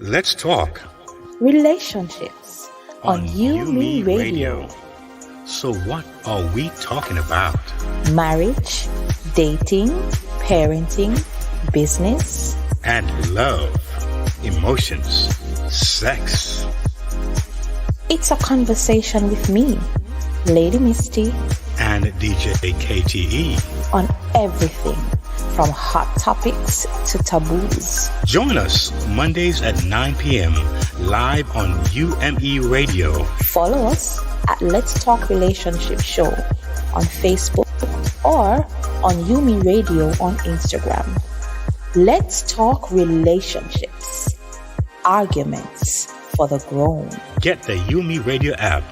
Let's talk relationships on UMERADIO. So what are we talking about? Marriage, dating, parenting, business, And love, emotions, sex. It's a conversation with me, Lady Misty, and DJ KTE. on everything from hot topics to taboos. Join us Mondays at 9 p.m. live on UME Radio. Follow us at Let's Talk Relationship Show on Facebook or on UMERADIO on Instagram. Let's talk relationships, arguments for the grown. Get the UME Radio app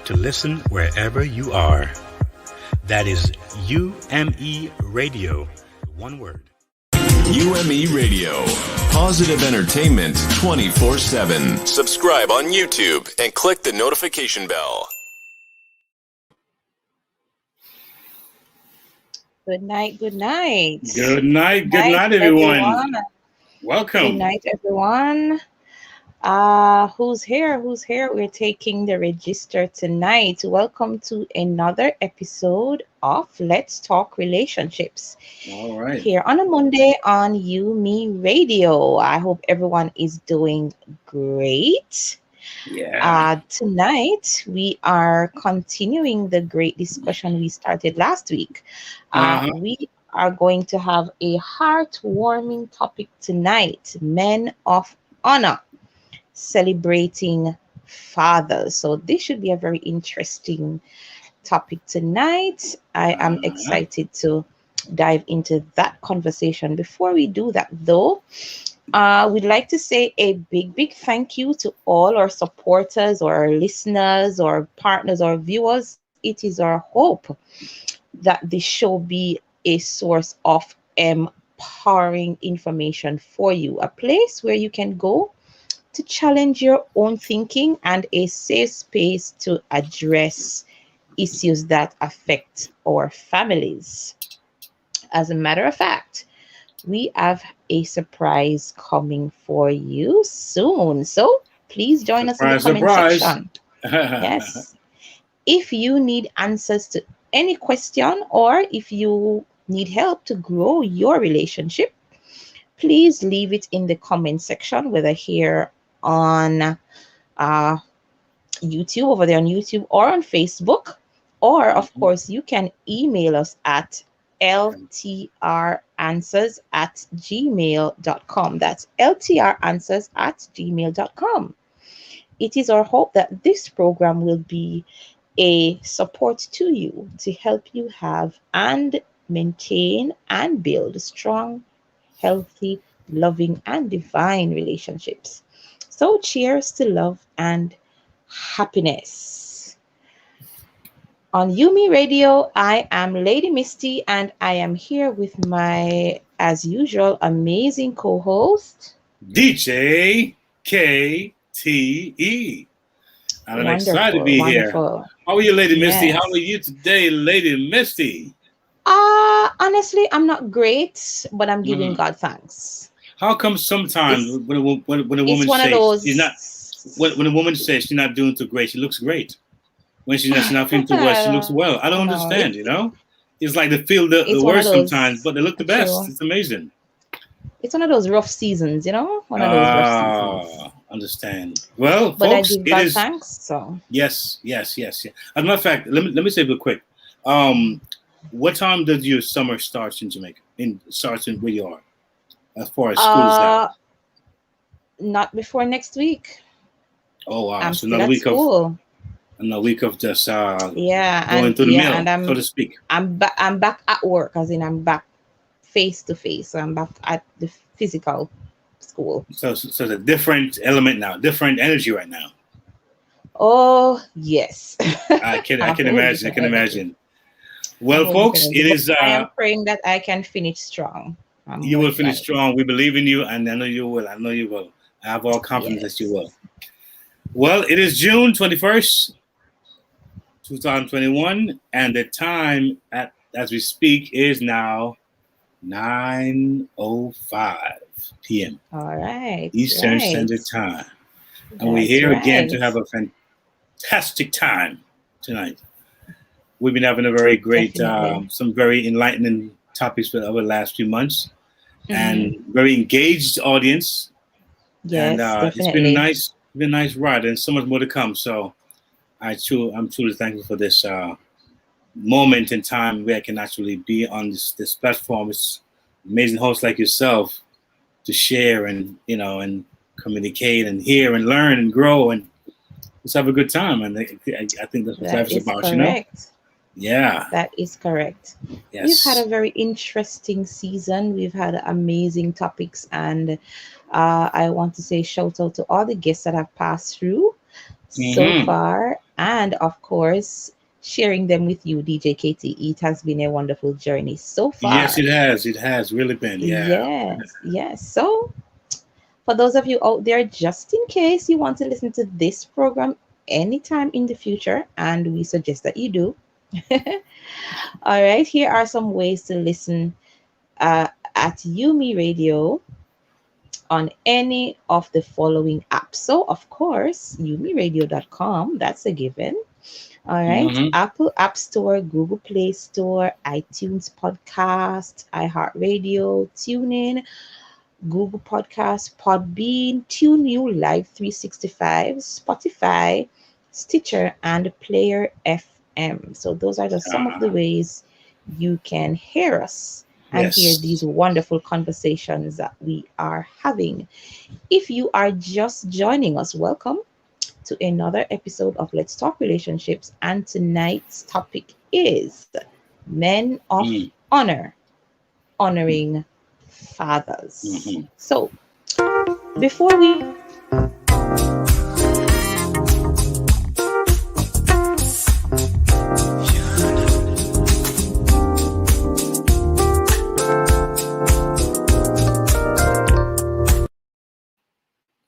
to listen wherever you are. That is UME Radio, one word. UME Radio. Positive entertainment 24/7. Subscribe on YouTube and click the notification bell. Good night, good night. Good night, everyone. Welcome. Good night, everyone. Who's here? We're taking the register tonight. Welcome to another episode of Let's Talk Relationships. All right. Here on a Monday on UMERADIO. I hope everyone is doing great. Yeah. Tonight we are continuing the great discussion we started last week. We are going to have a heartwarming topic tonight: Men of Honor, celebrating fathers. So this should be a very interesting topic tonight. I am excited to dive into that conversation. Before we do that, though, we'd like to say a big thank you to all our supporters or our listeners or partners or viewers. It is our hope that this show be a source of empowering information for you, a place where you can go to challenge your own thinking and a safe space to address issues that affect our families. As a matter of fact, we have a surprise coming for you soon. So please join us in the comment section. Yes. If you need answers to any question or if you need help to grow your relationship, please leave it in the comment section, whether here on YouTube, over there on YouTube, or on Facebook. Or, of course, you can email us at ltranswers@gmail.com. That's ltranswers@gmail.com. It is our hope that this program will be a support to you to help you have and maintain and build strong, healthy, loving, and divine relationships. So cheers to love and happiness. On UMERADIO, I am Lady Misty, and I am here with my, as usual, amazing co-host, DJ KTE. And I'm excited to be here. How are you, Lady Misty? How are you today, Lady Misty? Honestly, I'm not great, but I'm giving God thanks. How come sometimes when a woman says she's not, when a woman says she's not doing too great, she looks great. When she's not feeling too well, she looks well. I don't understand, you know? It's like they feel the worst sometimes, but they look the best. It's amazing. It's one of those rough seasons, you know? One of those rough seasons. Understand. Well, but folks, I give God thanks, so. Yes. As a matter of fact, let me say real quick. What time does your summer start in Jamaica? Starts in where you are, as far as school is out? Not before next week. Oh wow! I'm so another week of just going through the mill, and so to speak. I'm back at work, as in I'm back face to face. So I'm back at the physical school. So it's a different element now, different energy right now. Oh yes. I can imagine. Well, folks, it is. I am praying that I can finish strong. You will finish strong. We believe in you, and I know you will. I have all confidence that you will. Well, it is June 21st, 2021, and the time as we speak is now 9:05 p.m. All right. Eastern Standard Time. And we're here again to have a fantastic time tonight. We've been having a very great, some very enlightening topics for the last few months, and very engaged audience. Yes, and it's been a nice ride, and so much more to come. So I'm truly thankful for this moment in time where I can actually be on this platform. It's amazing hosts like yourself to share and and communicate and hear and learn and grow and just have a good time. And I think that's what life is about, correct. Yeah, that is correct. Yes. We've had a very interesting season. We've had amazing topics, and I want to say shout out to all the guests that have passed through so far, and of course sharing them with you, DJ KTE. It has been a wonderful journey so far. Yes, it has really been. Yes. So for those of you out there, just in case you want to listen to this program anytime in the future, and we suggest that you do. All right, here are some ways to listen at UMERADIO on any of the following apps. So, of course, UMERADIO.com, that's a given. All right, Apple App Store, Google Play Store, iTunes Podcast, iHeartRadio, TuneIn, Google Podcast, Podbean, TuneU Live 365, Spotify, Stitcher, and Player FM. So those are just some of the ways you can hear us and hear these wonderful conversations that we are having. If you are just joining us, welcome to another episode of Let's Talk Relationships. And tonight's topic is Men of Honor, honoring fathers. So before we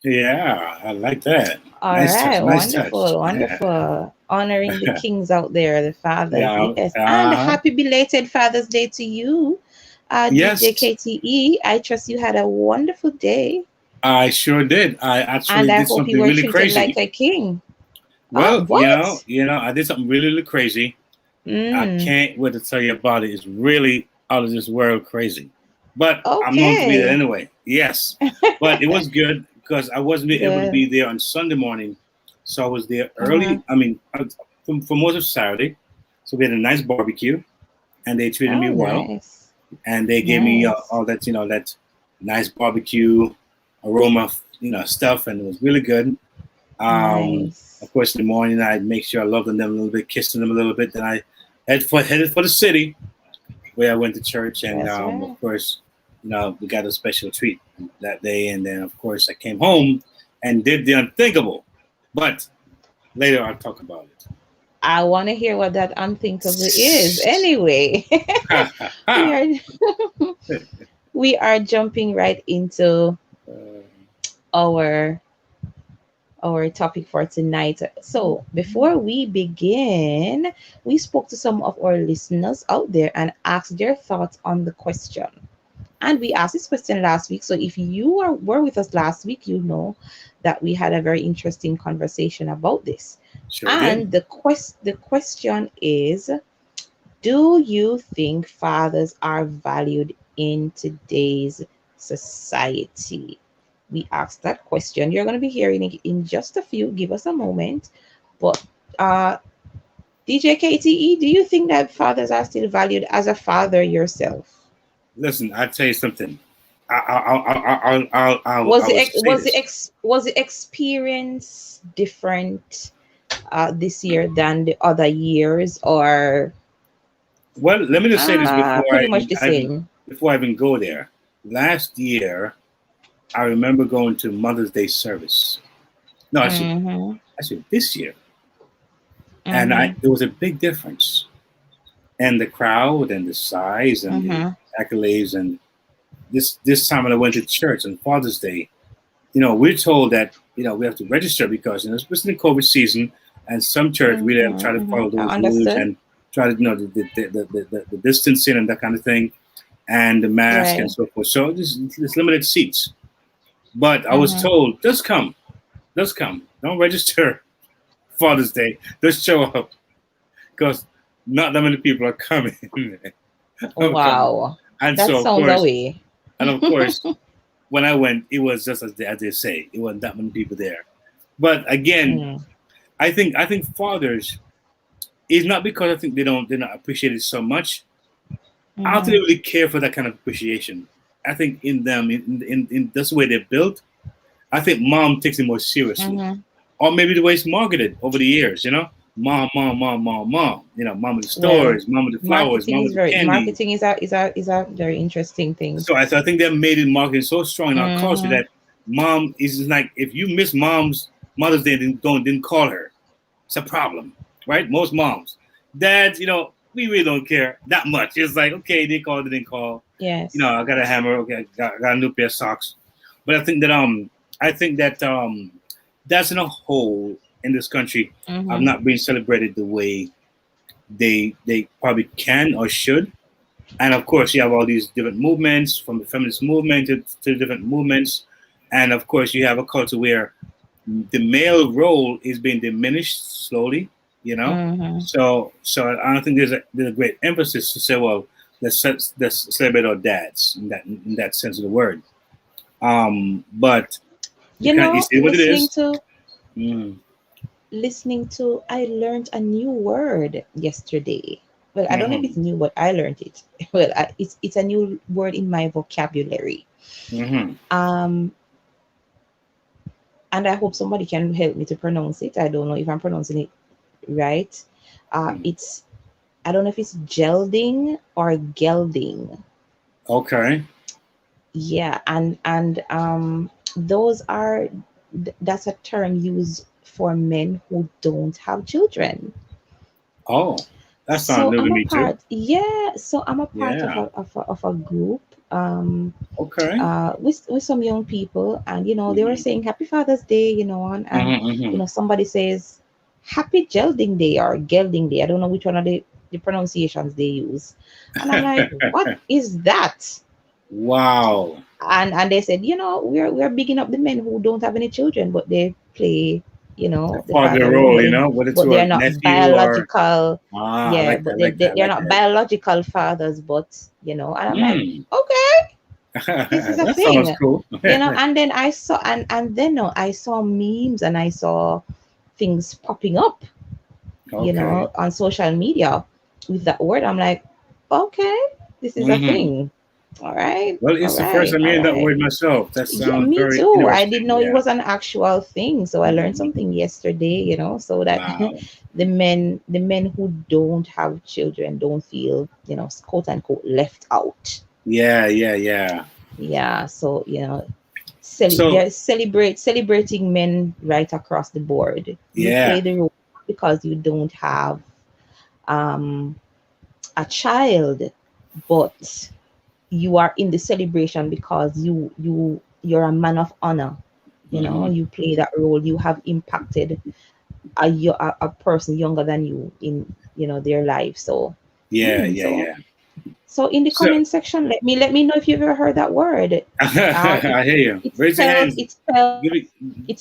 Yeah, I like that. All right, wonderful. Honoring the kings out there, the fathers. Yes. And happy belated Father's Day to you, DJ KTE. I trust you had a wonderful day. I sure did. I actually did something really crazy. Like a king. Well, I did something really, really crazy. I can't wait to tell you about it. It's really out of this world crazy. But I'm going to be there anyway. Yes. But it was good because I wasn't able to be there on Sunday morning. So I was there early. I mean, for most of Saturday. So we had a nice barbecue and they treated me well. And they gave me all that, that nice barbecue aroma, stuff. And it was really good. Of course, in the morning, I'd make sure I loved them a little bit, kissing them a little bit. Then I headed for the city where I went to church. And of course, we got a special treat that day. And then, of course, I came home and did the unthinkable. But later I'll talk about it. I want to hear what that unthinkable is. Anyway, we are jumping right into our our topic for tonight. So before we begin, we spoke to some of our listeners out there and asked their thoughts on the question. And we asked this question last week. So if you were with us last week, you know that we had a very interesting conversation about this. Sure and did. the question is, do you think fathers are valued in today's society? We asked that question. You're going to be hearing it in just a few. Give us a moment. But DJ KTE, do you think that fathers are still valued as a father yourself? Listen, I'll tell you something. Was the experience different this year than the other years, or? Well, let me just say this before I even go there. Last year, I remember going to Mother's Day service. No, actually this year. And there was a big difference. And the crowd and the size and the accolades. And this time when I went to church on Father's Day, we're told that, we have to register because, it's in the COVID season, and some church we try to follow those rules and try to, the distancing and that kind of thing, and the mask and so forth. So there's limited seats. But I was told, just come. Don't register Father's Day. Just show up, because not that many people are coming. Wow. And that so, sounds away. And of course, when I went, it was just as they say, it wasn't that many people there. But again, I think fathers, it's not because I think they're not appreciated so much. I don't think they really care for that kind of appreciation. I think in them, in this way they're built, I think mom takes it more seriously. Or maybe the way it's marketed over the years, mom, mom, mom of the stores, mom of the flowers, mom of the candy. Marketing is a very interesting thing. So I think they made it marketing so strong in our culture that mom is like, if you miss mom's Mother's Day and didn't call her, it's a problem, right? Most moms. Dads, we really don't care that much. It's like, okay, they called, they didn't call. Yes. I got a hammer, okay, got a new pair of socks. But I think that that's in a whole in this country have not been celebrated the way they probably can or should. And of course, you have all these different movements, from the feminist movement to different movements. And of course, you have a culture where the male role is being diminished slowly, So I don't think there's a great emphasis to say, well, let's celebrate our dads in that sense of the word. But you see what it is. Listening to, I learned a new word yesterday. Well, I don't know if it's new, but I learned it. Well, it's a new word in my vocabulary. And I hope somebody can help me to pronounce it. I don't know if I'm pronouncing it right. It's, I don't know if it's gelding or gelding. Okay. Yeah, and that's a term used for men who don't have children. Oh, that sounds new to me too. Yeah, so I'm a part of a group. With some young people, and they were saying Happy Father's Day, and somebody says Happy Gelding Day or Gelding Day. I don't know which one of the pronunciations they use, and I'm like, what is that? Wow. And they said, we're bigging up the men who don't have any children, but they play, the father role, but they're not biological. They're not biological fathers, but and I'm like, okay, this is a thing. Sounds cool. And then I saw I saw memes and I saw things popping up, on social media with that word. I'm like, okay, this is a thing. All right. Well, it's the first time hearing that word myself. That sounds me very too. I didn't know it was an actual thing. So I learned something yesterday, so that the men who don't have children don't feel, quote unquote, left out. Yeah. Yeah. So, they're celebrating men right across the board. You play the role because you don't have a child, but you are in the celebration because you're a man of honor. You know, you play that role. You have impacted a person younger than you in, you know, their life. So So in the comment section, let me know if you've ever heard that word. I hear you. Raise your hand. It's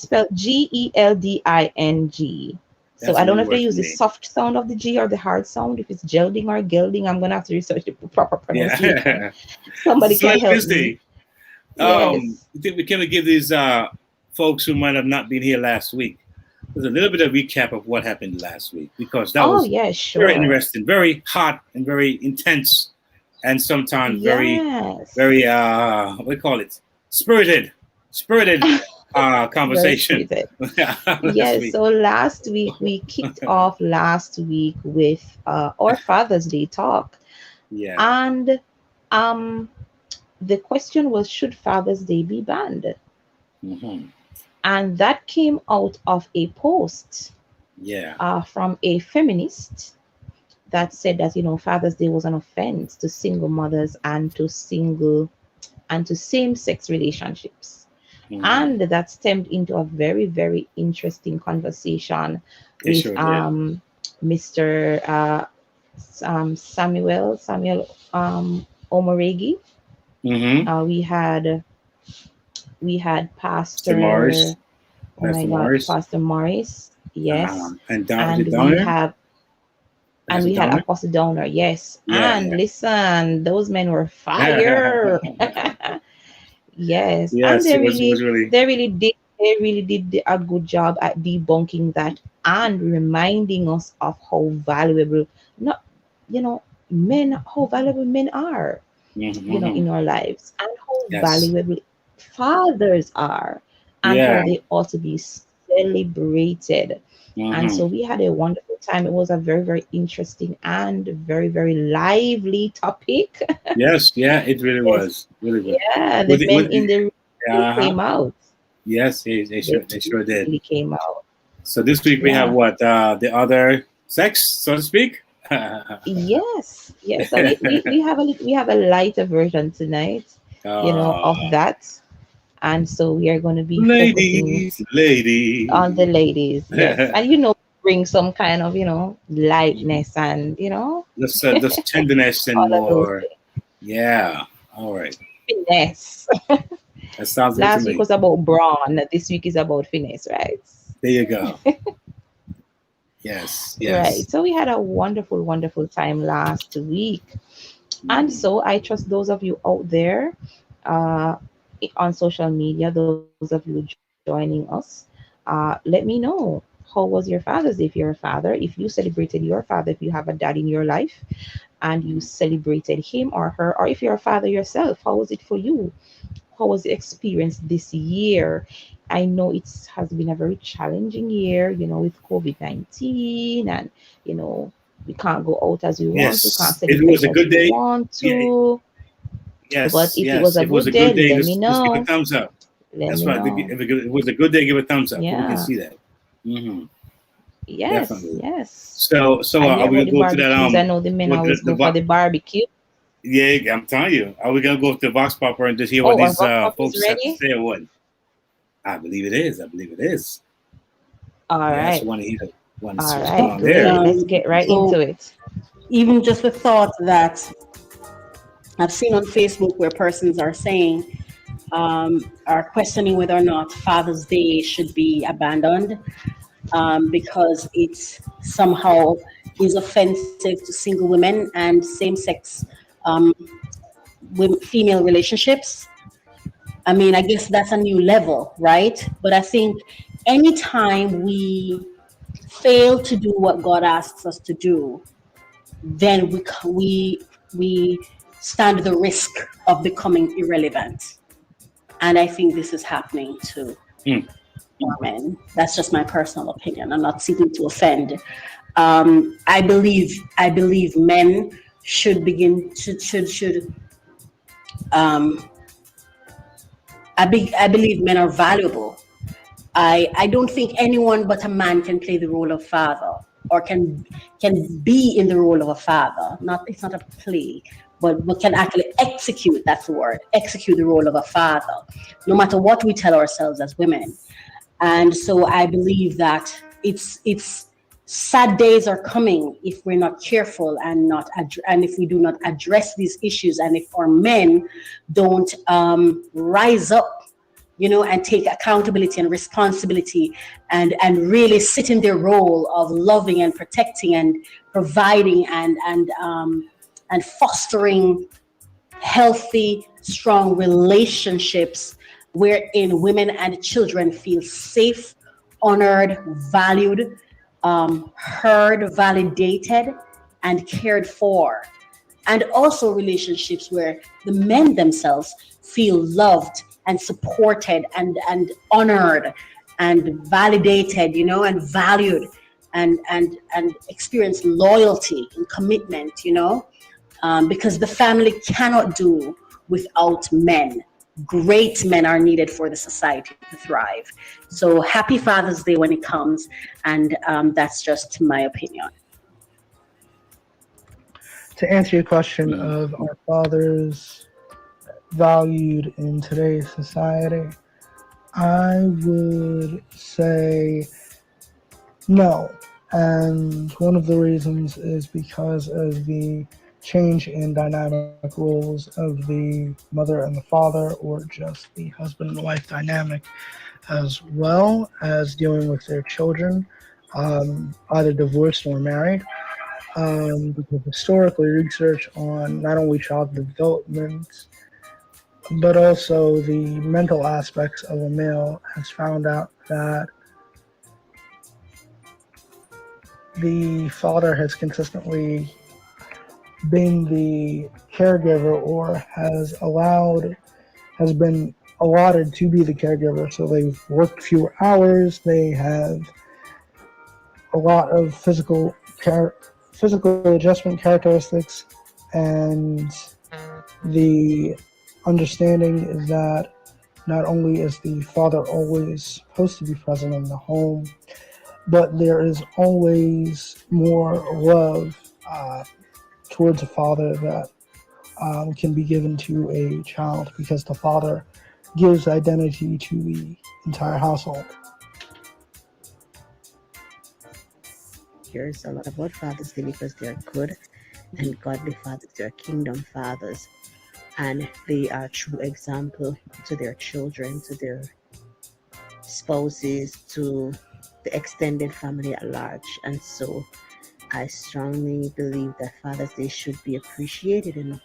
spelled Gelding. So I don't know if they use the soft sound of the G or the hard sound. If it's gelding or gelding, I'm gonna have to research the proper pronunciation. Yeah. Somebody can help me. Can we give these folks who might have not been here last week a little bit of recap of what happened last week, because that was very interesting, very hot, and very intense, and sometimes very what do you call it? Spirited conversation. Yes. So last week we kicked off with our Father's Day talk. Yeah. And the question was, should Father's Day be banned? Mm-hmm. And that came out of a post from a feminist that said that, you know, Father's Day was an offense to single mothers and to same-sex relationships. Mm-hmm. And that stemmed into a very, very interesting conversation with Mr. Samuel Omoregi. Mm-hmm. We had Pastor Morris. Pastor Morris. Yes. And we had Apostle Downer. Yes. Listen, those men were fire. Yes. And they really did a good job at debunking that and reminding us of how valuable men are, you know, in our lives, and how valuable fathers are, and how they ought to be celebrated. And so we had a wonderful time. It was a very, very interesting and very, very lively topic. Yes, it really was. Really good. Yeah, the men in the room came out. Yes, they sure did. Really came out. So this week we have what, the other sex, so to speak. Yes. So we have a lighter version tonight, you know, of that. And so we are going to be ladies on the ladies. Yes. And, you know, bring some kind of, you know, lightness and, you know, just tenderness and more. Yeah. All right. Finesse. That sounds Last week was about brawn. This week is about finesse, right? There you go. Yes. Right. So we had a wonderful, wonderful time last week. And so I trust those of you out there on social media, those of you joining us, let me know, how was your Father's Day? If you're a father, if you celebrated your father, if you have a dad in your life and you celebrated him or her, or if you're a father yourself, how was it for you? How was the experience this year? I know it has been a very challenging year, you know, with COVID-19, and, you know, we can't go out as we want to. Can't celebrate it was a good day. Want to. Yes, but if it was a good day, let me know. Just give a thumbs up. That's right. If it was a good day, give a thumbs up. Yeah. We can see that. Mm-hmm. Yes, definitely. Yes. So are we going to go to that? I know the men always go for the barbecue. Yeah, I'm telling you. Are we gonna go to the Vox Popper and just hear what these folks have to say, or what? I believe it is. All right. I just want to hear it. All right. Let's get right into it. Even just the thought that I've seen on Facebook where persons are saying, are questioning whether or not Father's Day should be abandoned because it somehow is offensive to single women and same-sex female relationships. I mean, I guess that's a new level, right? But I think anytime we fail to do what God asks us to do, then we stand the risk of becoming irrelevant. And I think this is happening to women. That's just my personal opinion. I'm not seeking to offend. I believe men should begin to I believe men are valuable. I don't think anyone but a man can play the role of father or can be in the role of a father. It's not a play, but can actually execute, that's the word, execute the role of a father, no matter what we tell ourselves as women. And so I believe that it's sad days are coming if we're not careful and and if we do not address these issues, and if our men don't rise up, and take accountability and responsibility, and really sit in their role of loving and protecting and providing and fostering healthy, strong relationships wherein women and children feel safe, honored, valued, heard, validated, and cared for. And also relationships where the men themselves feel loved and supported and honored and validated, and valued, and experience loyalty and commitment, because the family cannot do without men. Great men are needed for the society to thrive. So happy Father's Day when it comes, and that's just my opinion. To answer your question of are fathers valued in today's society, I would say no. And one of the reasons is because of the change in dynamic roles of the mother and the father, or just the husband and wife dynamic, as well as dealing with their children, either divorced or married. Because historically, research on not only child development, but also the mental aspects of a male has found out that the father has consistently been the caregiver, or has been allotted to be the caregiver. So they've worked fewer hours, they have a lot of physical adjustment characteristics, and the understanding is that not only is the father always supposed to be present in the home, but there is always more love towards a father that can be given to a child, because the father gives identity to the entire household. Here's a lot about Father's Day because they're good and godly fathers, they're kingdom fathers, and they are true example to their children, to their spouses, to the extended family at large. And so I strongly believe that Father's Day should be appreciated and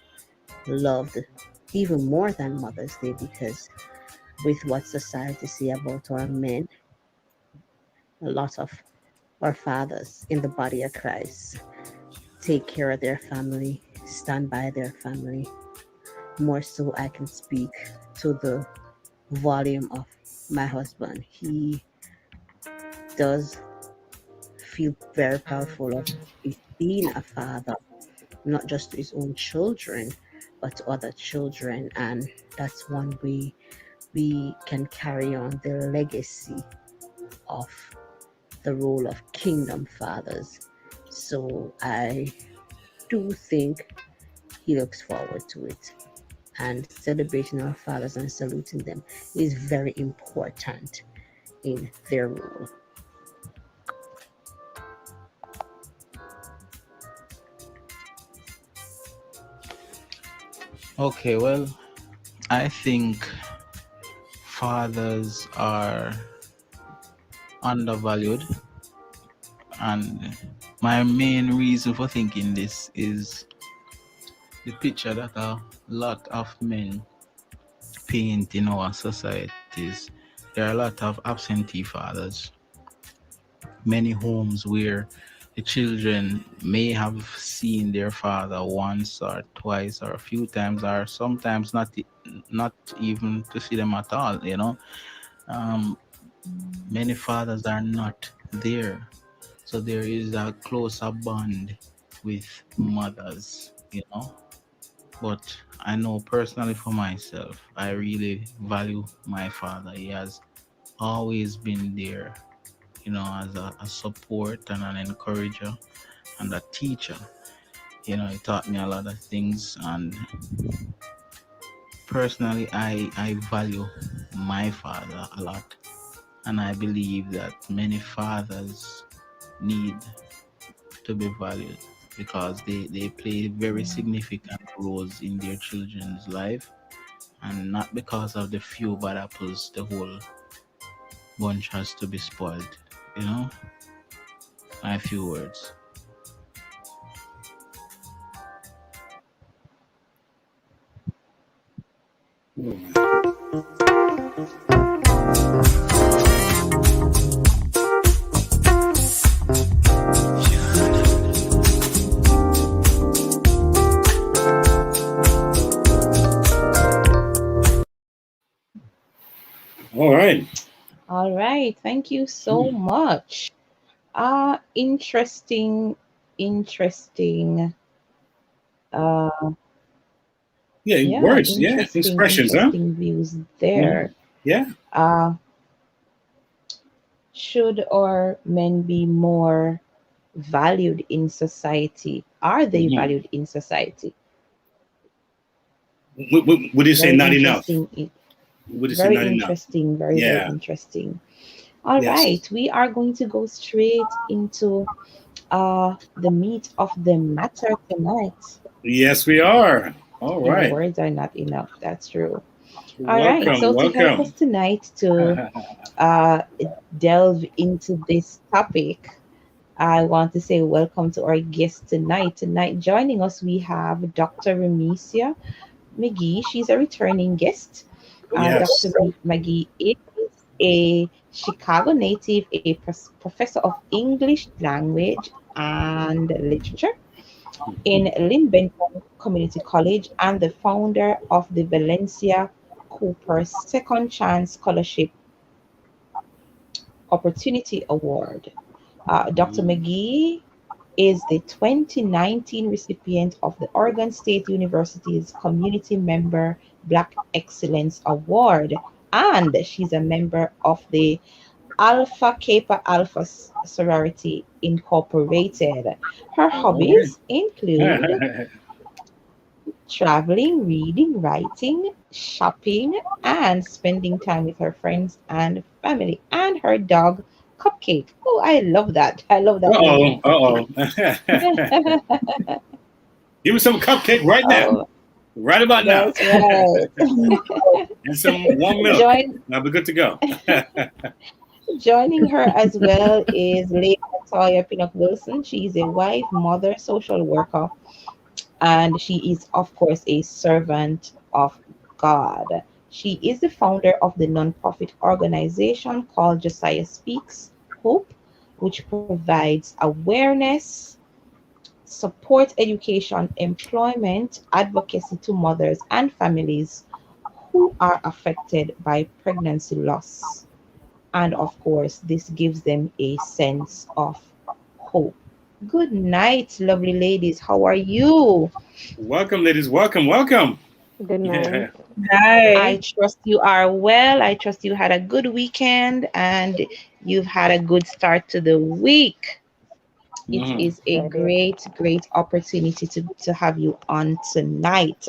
loved even more than Mother's Day, because with what society say about our men, a lot of our fathers in the body of Christ take care of their family, stand by their family. More so, I can speak to the volume of my husband. He does feel very proudful of being a father, not just to his own children, but to other children. And that's one way we can carry on the legacy of the role of kingdom fathers. So I do think he looks forward to it. And celebrating our fathers and saluting them is very important in their role. Okay, well, I think fathers are undervalued, and my main reason for thinking this is the picture that a lot of men paint in our societies. There are a lot of absentee fathers, many homes where the children may have seen their father once or twice or a few times, or sometimes not even to see them at all. Many fathers are not there, so there is a closer bond with mothers. But I know personally for myself, I really value my father. He has always been there, as a support and an encourager and a teacher. It taught me a lot of things, and personally, I value my father a lot, and I believe that many fathers need to be valued because they play very significant roles in their children's life, and not because of the few bad apples the whole bunch has to be spoiled. My few words. All right. Thank you so much. Interesting. Words, expressions, interesting views there. Should our men be more valued in society? Are they valued in society? Would you say not enough? Very interesting. Very interesting. All right, we are going to go straight into the meat of the matter tonight. Yes, we are. All right. Words are not enough. That's true. All right. So to help us tonight to delve into this topic, I want to say welcome to our guest tonight. Tonight, joining us, we have Dr. Remesia McGee. She's a returning guest. Dr. McGee is a Chicago native, a professor of English language and literature in Lynn-Benton Community College and the founder of the Valencia Cooper Second Chance Scholarship Opportunity Award. Dr. McGee is the 2019 recipient of the Oregon State University's Community Member Black Excellence Award, and she's a member of the Alpha Kappa Alpha Sorority Incorporated. Her hobbies include traveling, reading, writing, shopping, and spending time with her friends and family, and her dog Cupcake. Oh, I love that. I love that. Give me some Cupcake right now. Right about now. That's right. And some warm milk. I'll be good to go. Joining her as well is Lady Toya Pinnock Wilson. She's a wife, mother, social worker, and she is, of course, a servant of God. She is the founder of the nonprofit organization called Josiah Speaks Hope, which provides awareness, support, education, employment, advocacy to mothers and families who are affected by pregnancy loss. And of course, this gives them a sense of hope. Good night, lovely ladies. How are you? Welcome, ladies. Welcome. Good night. Hi. I trust you are well. I trust you had a good weekend and you've had a good start to the week. It is a great opportunity to have you on tonight.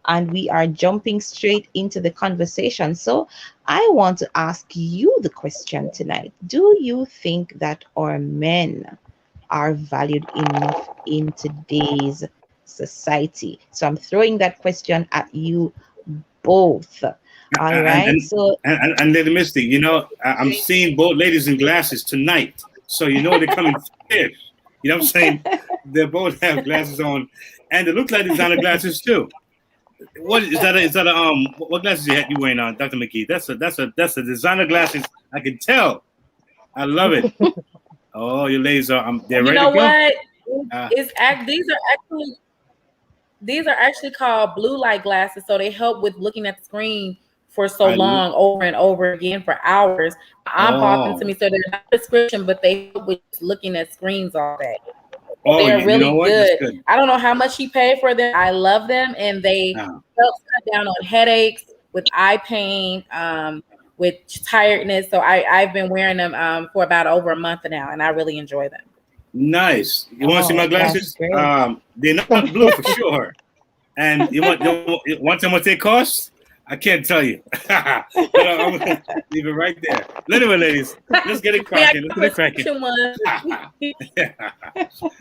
And we are jumping straight into the conversation. So I want to ask you the question tonight. Do you think that our men are valued enough in today's society? So I'm throwing that question at you both. All right. And Lady Misty, I'm seeing both ladies in glasses tonight. So they're coming fierce. You know what I'm saying? They both have glasses on. And they look like designer glasses too. What is that? What glasses you wearing on, Dr. McGee? That's a designer glasses. I can tell. I love it. Oh, your ladies are they're ready to go. You know what? These are actually called blue light glasses, so they help with looking at the screen for so long, over and over again for hours. I bought them to me, so they're not a prescription, but they help with looking at screens all day. They're really good. I don't know how much he paid for them. I love them, and they help cut down on headaches, with eye pain, with tiredness. So I've been wearing them for about over a month now, and I really enjoy them. Nice. You want to see my glasses? They're not blue for sure. And you want to know how much they cost? I can't tell you. But I'm going to leave it right there. Anyway, ladies, let's get it cracking. Let's get it cracking.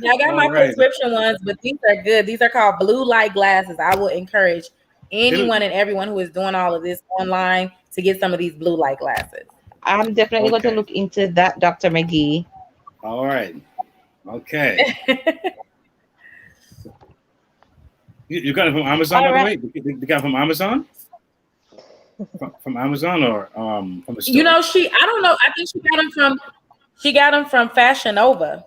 I got my prescription ones, but these are good. These are called blue light glasses. I will encourage anyone and everyone who is doing all of this online to get some of these blue light glasses. I'm definitely going to look into that, Dr. McGee. All right. Okay. You got it from Amazon, by the way? You got it from Amazon? From Amazon or from a store? You know, I don't know. I think she got them from Fashion Nova.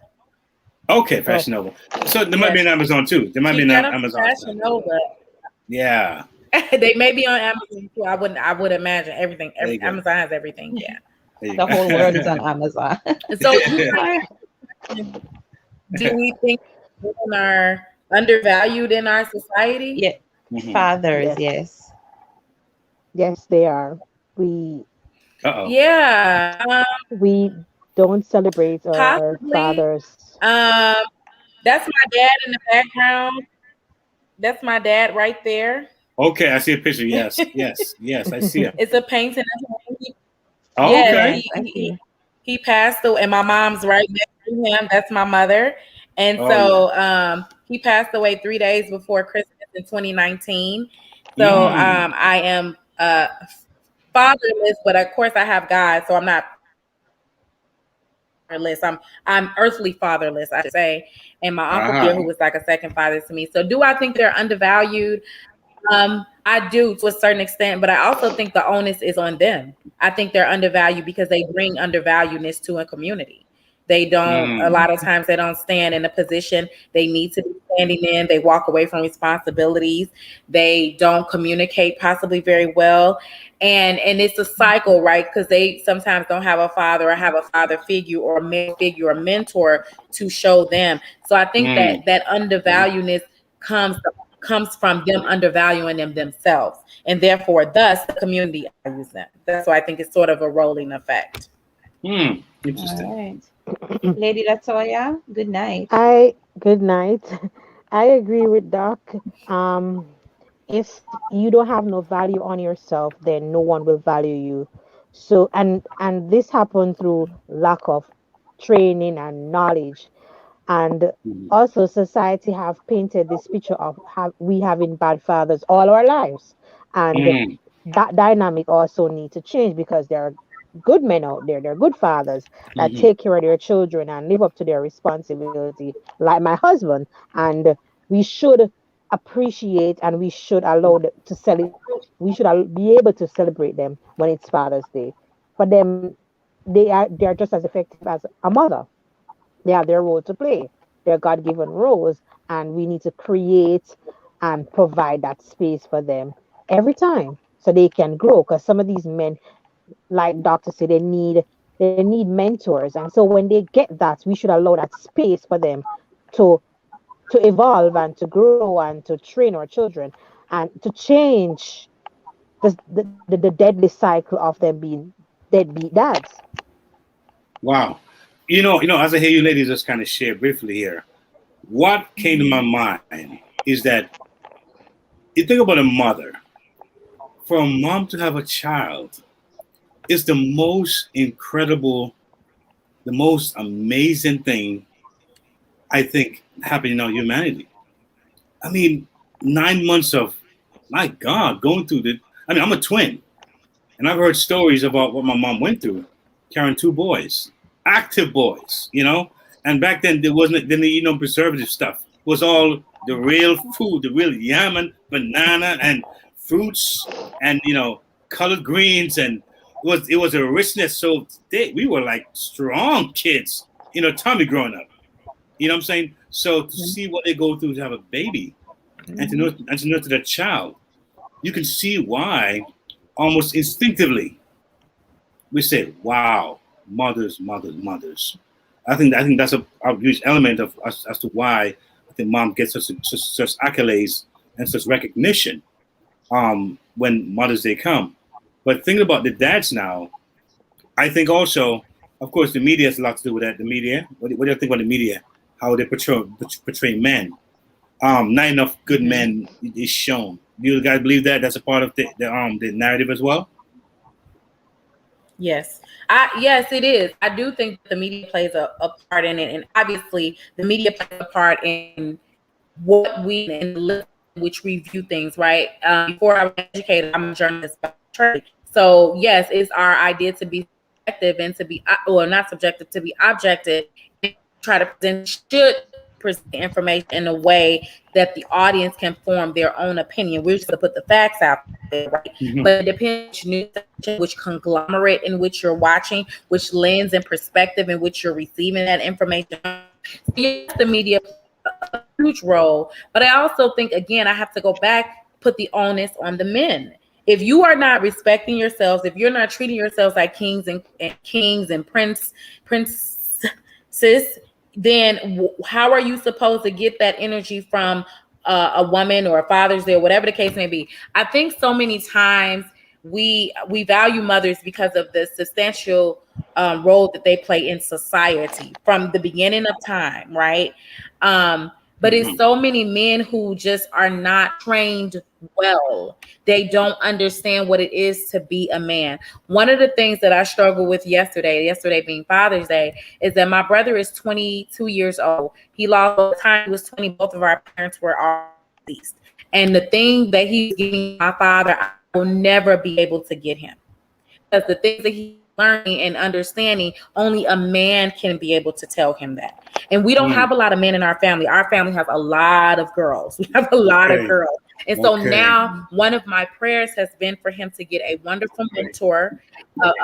Okay, Fashion Nova. So there might be an Amazon too. There might be an Amazon. Fashion Nova. Yeah. They may be on Amazon too. I would imagine everything. Amazon has everything. Yeah. The whole world is on Amazon. So do we think women are undervalued in our society? Yeah. Mm-hmm. Fathers, yes. Yes, they are. We we don't celebrate our fathers. That's my dad in the background. That's my dad right there. Okay, I see a picture. Yes, I see it. It's a painting. Okay. He passed away, and my mom's right next to him. That's my mother. And he passed away 3 days before Christmas in 2019. So I am fatherless, but of course I have God, so I'm not fatherless. I'm earthly fatherless, I should say. And my uncle here, who was like a second father to me. So do I think they're undervalued? I do to a certain extent, but I also think the onus is on them. I think they're undervalued because they bring undervaluedness to a community. They don't, a lot of times they don't stand in a position they need to be standing in. They walk away from responsibilities. They don't communicate possibly very well. And it's a cycle, right? Because they sometimes don't have a father or have a father figure or a male figure or mentor to show them. So I think that undervaluedness comes from them undervaluing them themselves. And therefore, thus, the community values them. That's why I think it's sort of a rolling effect. Interesting. All right. Lady Latoya, good night. Good night. I agree with Doc. If you don't have no value on yourself, then no one will value you. So, and this happened through lack of training and knowledge. And also society have painted this picture of we having bad fathers all our lives. And that dynamic also needs to change, because there are good men out there. They're good fathers that take care of their children and live up to their responsibility, like my husband. And we should appreciate and we should allow them to celebrate. We should be able to celebrate them when it's Father's Day. For them, they are just as effective as a mother. They have their role to play, their God-given roles, and we need to create and provide that space for them every time so they can grow. Because some of these men, like Doctor said, they need mentors, and so when they get that, we should allow that space for them to evolve and to grow and to train our children and to change the deadly cycle of them being deadbeat dads. Wow. You know, as I hear you ladies just kind of share briefly here, what came to my mind is that you think about a mother. For a mom to have a child is the most incredible, the most amazing thing I think happened in our humanity. I mean, 9 months of, my God, going through I'm a twin, and I've heard stories about what my mom went through, carrying 2 boys. Active boys, and back then there didn't eat no preservative stuff. It was all the real food, the real yam and banana and fruits and colored greens, and it was a richness. So we were like strong kids, Tommy growing up. You know what I'm saying? So to see what they go through to have a baby and to nurture that child, you can see why almost instinctively we say, wow. Mothers. I think that's a huge element of as to why I think mom gets such accolades and such recognition when Mother's Day come. But thinking about the dads now, I think also, of course, the media has a lot to do with that. The media. What do you think about the media how they portray men. Not enough good men is shown. Do you guys believe that that's a part of the narrative as well? Yes. Yes, it is. I do think the media plays a part in it, and obviously the media plays a part in what we and the which we view things, right? Before I was educated, I'm a journalist by trade. So yes, it's our idea to be subjective and to be, well, not subjective, to be objective, and try to present information in a way that the audience can form their own opinion. We're just going to put the facts out there, right? Mm-hmm. But it depends which news station, which conglomerate in which you're watching, which lens and perspective in which you're receiving that information. So yes, the media plays a huge role, but I also think, again, I have to go back, put the onus on the men. If you are not respecting yourselves, if you're not treating yourselves like kings and princesses, then how are you supposed to get that energy from a woman or a Father's Day or whatever the case may be? I think so many times we value mothers because of the substantial role that they play in society from the beginning of time, right? But it's so many men who just are not trained well. They don't understand what it is to be a man. One of the things that I struggled with yesterday being Father's Day, is that my brother is 22 years old. He lost by the time he was 20. Both of our parents were all deceased. And the thing that he's giving my father, I will never be able to get him. Because the things that he's learning and understanding, only a man can be able to tell him that. And we don't have a lot of men in our family. Our family has a lot of girls. We have a lot of girls. And so now one of my prayers has been for him to get a wonderful mentor,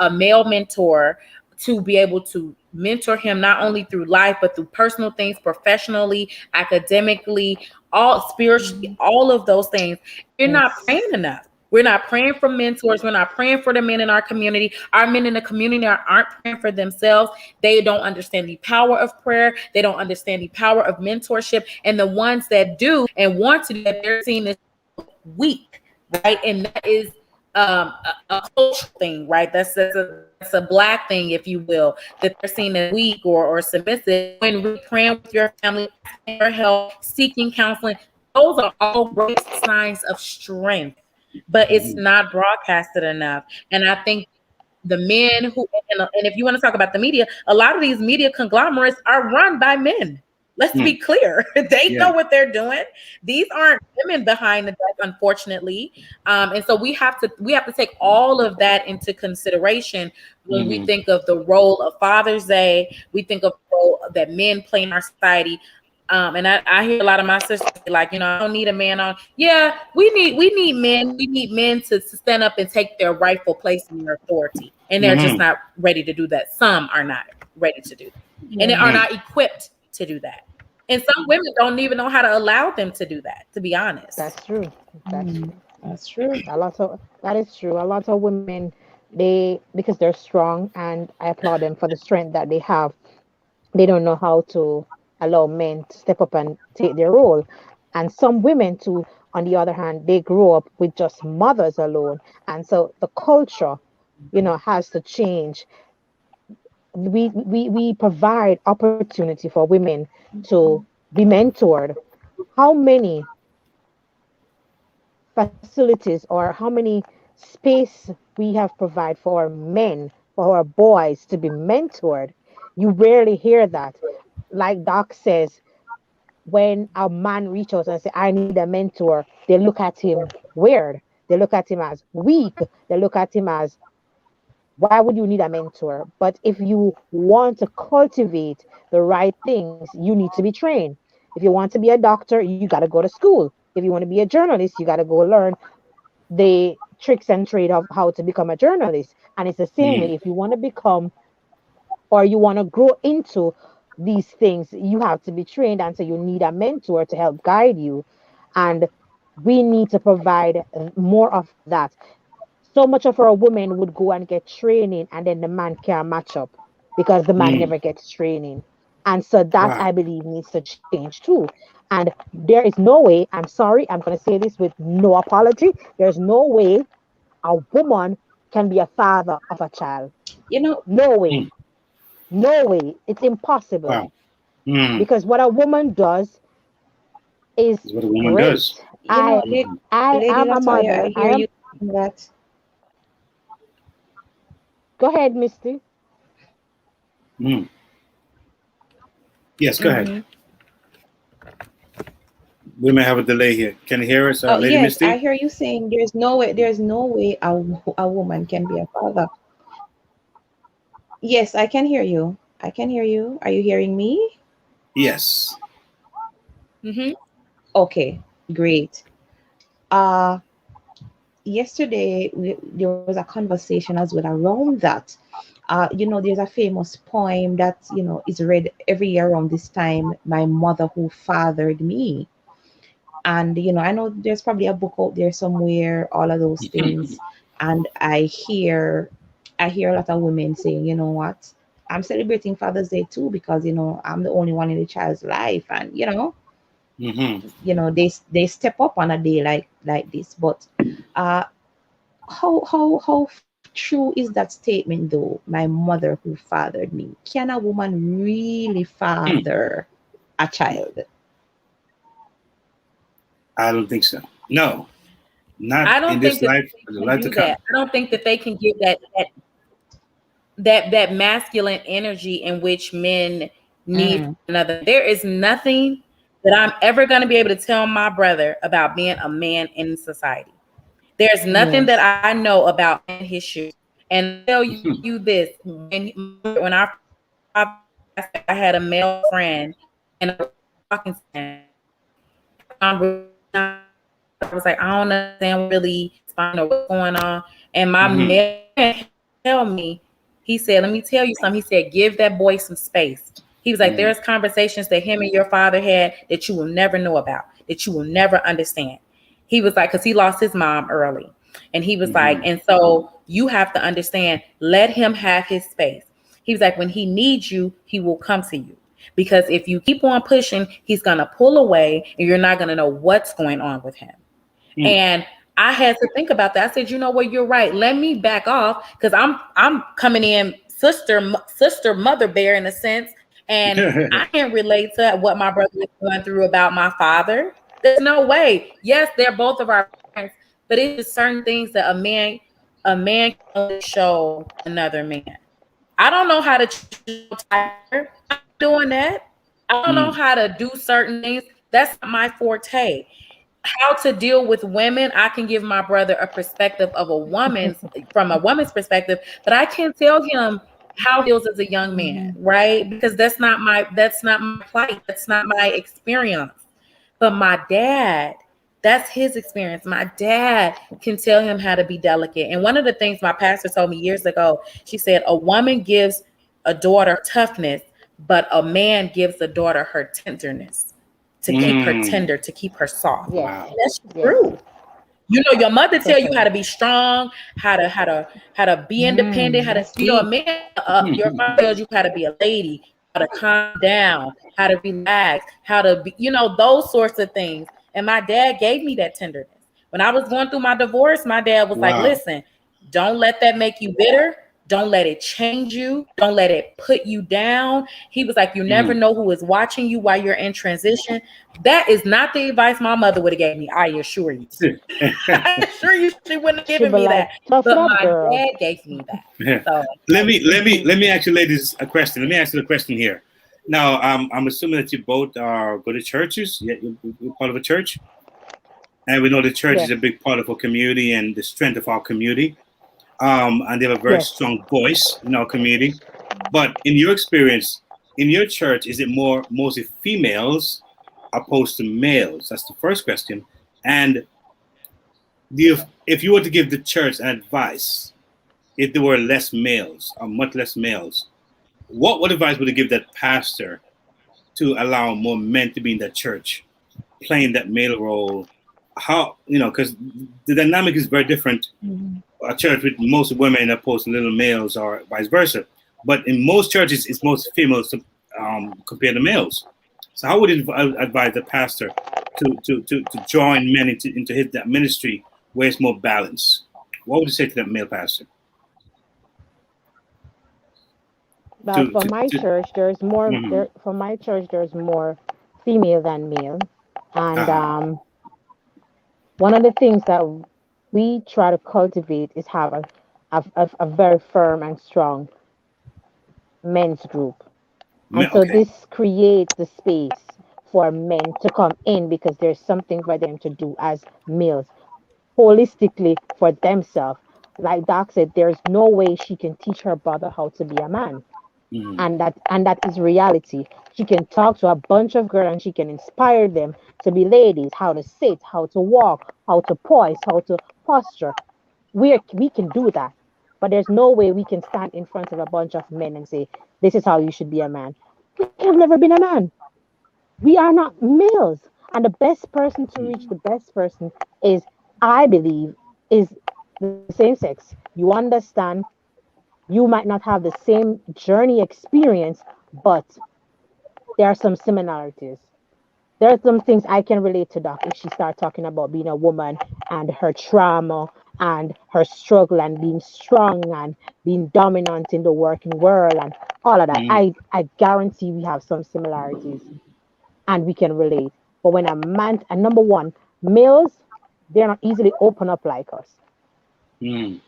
a male mentor, to be able to mentor him not only through life, but through personal things, professionally, academically, all spiritually, all of those things. You're not praying enough. We're not praying for mentors. We're not praying for the men in our community. Our men in the community aren't praying for themselves. They don't understand the power of prayer. They don't understand the power of mentorship. And the ones that do and want to do that, they're seen as weak, right? And that is a cultural thing, right? That's a Black thing, if you will, that they're seen as weak or submissive. When we're praying with your family, for help, seeking counseling, those are all great signs of strength. But it's not broadcasted enough. And I think the men who, and if you want to talk about the media, a lot of these media conglomerates are run by men. Let's be clear. They know what they're doing. These aren't women behind the desk, unfortunately. And so we have to take all of that into consideration when we think of the role of Father's Day. We think of the role that men play in our society. And I hear a lot of my sisters like, I don't need a man on. Yeah, we need men. We need men to stand up and take their rightful place in their authority. And they're just not ready to do that. Some are not ready to do that. And they are not equipped to do that. And some women don't even know how to allow them to do that, to be honest. That's true. That's true. That is true. A lot of women, because they're strong, and I applaud them for the strength that they have, they don't know how to allow men to step up and take their role. And some women too, on the other hand, they grow up with just mothers alone. And so the culture, has to change. We provide opportunity for women to be mentored. How many facilities or how many space we have provided for our men, for our boys to be mentored? You rarely hear that. Like Doc says, when a man reaches out and says, I need a mentor, they look at him weird. They look at him as weak. They look at him as, why would you need a mentor? But if you want to cultivate the right things, you need to be trained. If you want to be a doctor, you got to go to school. If you want to be a journalist, you got to go learn the tricks and trade of how to become a journalist. And it's the same way. If you want to become, or you want to grow into these things, you have to be trained, and so you need a mentor to help guide you. And we need to provide more of that. So much of our women would go and get training, and then the man can't match up because the man never gets training. And so that, I believe, needs to change too. And there is no way, I'm sorry, I'm going to say this with no apology, there's no way a woman can be a father of a child. No way. No way. It's impossible. Because what a woman does is what a woman great. does. I am a mother. I hear you saying that. Go ahead, Misty. Yes, go ahead. We may have a delay here. Can you hear us, Lady yes, Misty? I hear you saying there's no way a woman can be a father. Yes, I can hear you. I can hear you. Are you hearing me? Yes. Okay, great. Yesterday there was a conversation as well around that. There's a famous poem that is read every year around this time. My mother who fathered me. And I know there's probably a book out there somewhere, all of those things. And I hear a lot of women saying, you know what, I'm celebrating Father's Day too, because I'm the only one in the child's life. And they step up on a day like this. But how true is that statement though? My mother who fathered me. Can a woman really father a child? I don't think so. No, not I don't in think this life. Life to come. I don't think that they can give that masculine energy in which men need another. There is nothing that I'm ever going to be able to tell my brother about being a man in society. There's nothing that I know about his shoes. And I'll tell you this: when I had a male friend and I was talking to him, I was like, I don't understand really what's going on. And my man tell me, he said, let me tell you something. He said, give that boy some space. He was like, there's conversations that him and your father had that you will never know about, that you will never understand. He was like, because he lost his mom early. And he was like, and so you have to understand, let him have his space. He was like, when he needs you, he will come to you. Because if you keep on pushing, he's going to pull away and you're not going to know what's going on with him. And I had to think about that. I said, you know what, you're right. Let me back off because I'm coming in sister mother bear in a sense. And I can't relate to what my brother is going through about my father. There's no way. Yes, they're both of our parents, but it's certain things that a man can only show another man. I don't know how to tire. I'm doing that. I don't know how to do certain things. That's not my forte. How to deal with women, I can give my brother a perspective of from a woman's perspective, but I can't tell him how he feels as a young man, right? Because that's not my plight. That's not my experience. But my dad, that's his experience. My dad can tell him how to be delicate. And one of the things my pastor told me years ago, she said, a woman gives a daughter toughness, but a man gives a daughter her tenderness to keep her tender, to keep her soft. Wow. That's true. Your mother tell you how to be strong, how to be independent, how to, a man, your mother tells you how to be a lady, how to calm down, how to relax, how to be, those sorts of things. And my dad gave me that tenderness. When I was going through my divorce, my dad was like, listen, don't let that make you bitter. Don't let it change you. Don't let it put you down. He was like, you never know who is watching you while you're in transition. That is not the advice my mother would have gave me. I assure you. I assure you she wouldn't have given me that. But my dad gave me that. So let me ask you ladies a question. Let me ask you a question here. Now, I'm assuming that you both go to churches. You're part of a church. And we know the church is a big part of our community and the strength of our community. And they have a very strong voice in our community. But in your experience, in your church, is it mostly females opposed to males? That's the first question. And if you were to give the church an advice, if there were less males or much less males, what advice would you give that pastor to allow more men to be in that church, playing that male role? How, because the dynamic is very different. A church with most women opposed to little males or vice versa. But in most churches, it's most females compared to males. So how would you advise the pastor to join men into his that ministry where it's more balanced? What would you say to that male pastor? Well, for my church, there's more. For my church, there's more female than male, and one of the things that we try to cultivate is have a very firm and strong men's group. And so this creates the space for men to come in because there's something for them to do as males, holistically for themselves. Like Doc said, there's no way she can teach her brother how to be a man. And that is reality. She can talk to a bunch of girls and she can inspire them to be ladies, how to sit, how to walk, how to poise, how to posture. We can do that. But there's no way we can stand in front of a bunch of men and say, this is how you should be a man. We have never been a man. We are not males. And the best person to reach the best person is, I believe, is the same sex. You understand, you might not have the same journey experience, but there are some similarities. There are some things I can relate to Doc if she starts talking about being a woman and her trauma and her struggle and being strong and being dominant in the working world and all of that. I guarantee we have some similarities and we can relate. But when a man, and number one, males, they're not easily open up like us. And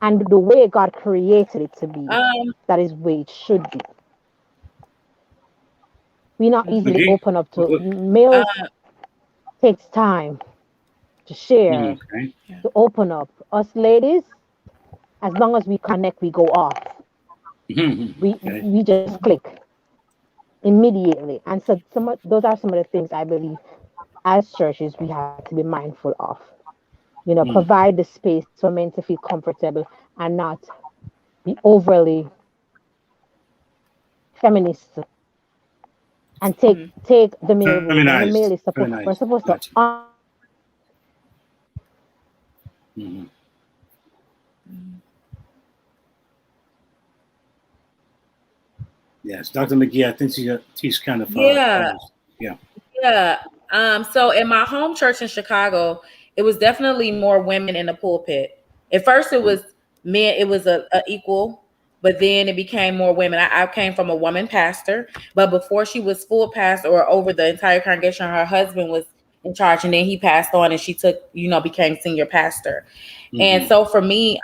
the way God created it to be, that is the way it should be. We not easily open up to males. Takes time to share, to open up. Us ladies, as long as we connect, we go off. We just click immediately. And so those are some of the things I believe as churches we have to be mindful of. You know, provide the space for men to feel comfortable and not be overly feminist. And take the male role. And the male is supposed we're supposed to Yes, Dr. McGee, I think she's kind of So in my home church in Chicago, it was definitely more women in the pulpit. At first, it was men. It was a equal, but then it became more women. I came from a woman pastor, but before she was full pastor or over the entire congregation, her husband was in charge, and then he passed on, and she became senior pastor. And so for me,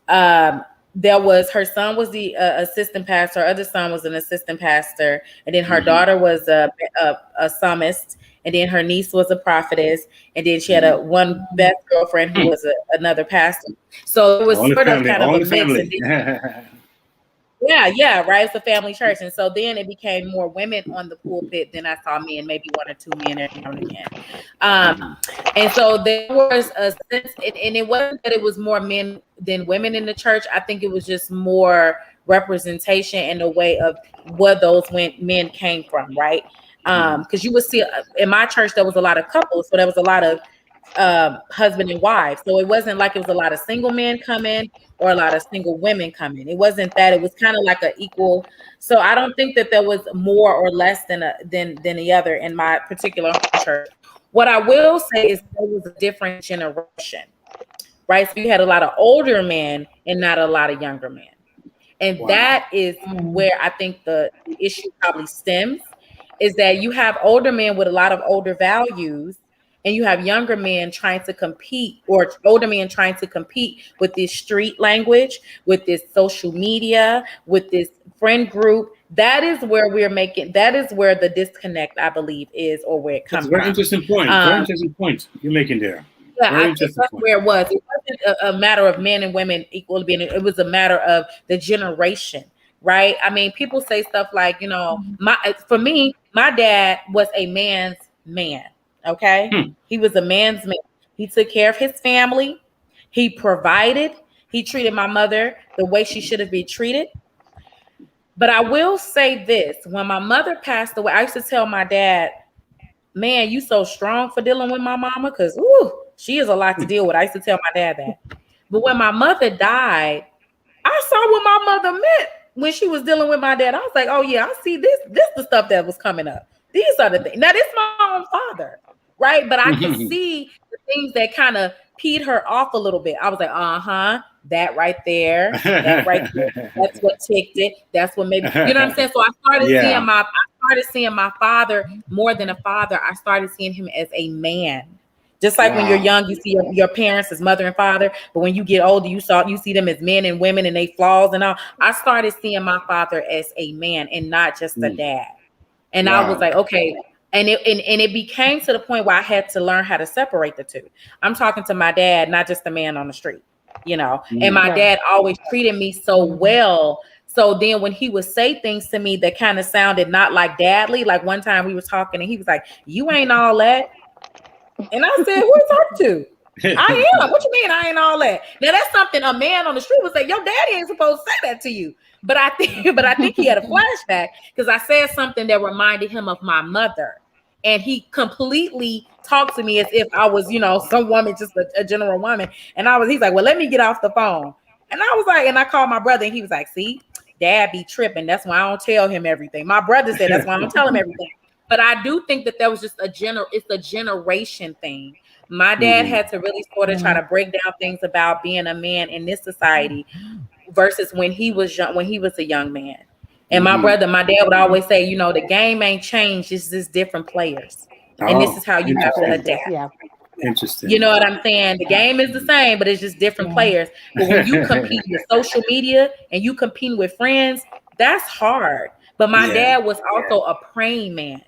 there was her son was the assistant pastor, her other son was an assistant pastor, and then her daughter was a psalmist, and then her niece was a prophetess, and then she had one best girlfriend who was another pastor. So it was sort of kind of a mix. Yeah, right. It's a family church, and so then it became more women on the pulpit than I saw men, maybe one or two men every now and again. And so there was a sense, and it wasn't that it was more men than women in the church. I think it was just more representation in the way of where those men came from, right? Because you would see in my church there was a lot of couples, so there was a lot of husband and wife. So it wasn't like it was a lot of single men coming or a lot of single women coming. It wasn't that. It was kind of like an equal. So I don't think that there was more or less than the other in my particular church. What I will say is there was a different generation, right? So you had a lot of older men and not a lot of younger men. And that is where I think the issue probably stems, is that you have older men with a lot of older values, and you have younger men trying to compete, or older men trying to compete with this street language, with this social media, with this friend group. That is where that is where the disconnect, I believe, is, or where it comes from. Very interesting point. Very interesting point you're making there. Yeah, I think that's where it was. It wasn't a matter of men and women equal being. It was a matter of the generation, right? I mean, people say stuff like, for me, my dad was a man's man. Okay. He was a man's man. He took care of his family. He provided. He treated my mother the way she should have been treated. But I will say this, when my mother passed away, I used to tell my dad, man, you so strong for dealing with my mama, because she is a lot to deal with. I used to tell my dad that. But when my mother died, I saw what my mother meant when she was dealing with my dad. I was like, oh yeah, I see this the stuff that was coming up. These are the things. Now, this is my own father, right? But I could see the things that kind of peed her off a little bit. I was like, that right there, that's what ticked it. That's what maybe, you know what I'm saying? So I started seeing my father more than a father. I started seeing him as a man. Just like when you're young, you see your parents as mother and father, but when you get older, you see them as men and women and they flaws and all. I started seeing my father as a man and not just a dad. And I was like, okay. And it became to the point where I had to learn how to separate the two. I'm talking to my dad, not just a man on the street, you know. And my dad always treated me so well. So then when he would say things to me that kind of sounded not like dadly, like one time we were talking and he was like, "You ain't all that." And I said, "Who you talking to?" "I am." "What you mean I ain't all that?" Now that's something a man on the street would say. Your daddy ain't supposed to say that to you. But I think he had a flashback because I said something that reminded him of my mother. And he completely talked to me as if I was, you know, some woman, just a general woman. And he's like, "Well, let me get off the phone." And I was like, and I called my brother and he was like, "See, dad be tripping. That's why I don't tell him everything." My brother said that's why I don't tell him everything. But I do think that was just it's a generation thing. My dad had to really sort of try to break down things about being a man in this society versus when he was young, when he was a young man. And my dad would always say, you know, the game ain't changed, it's just different players. And this is how you have to adapt. Yeah. Interesting. You know what I'm saying? The game is the same, but it's just different players. But when you compete with social media and you compete with friends, that's hard. But my dad was also a praying man.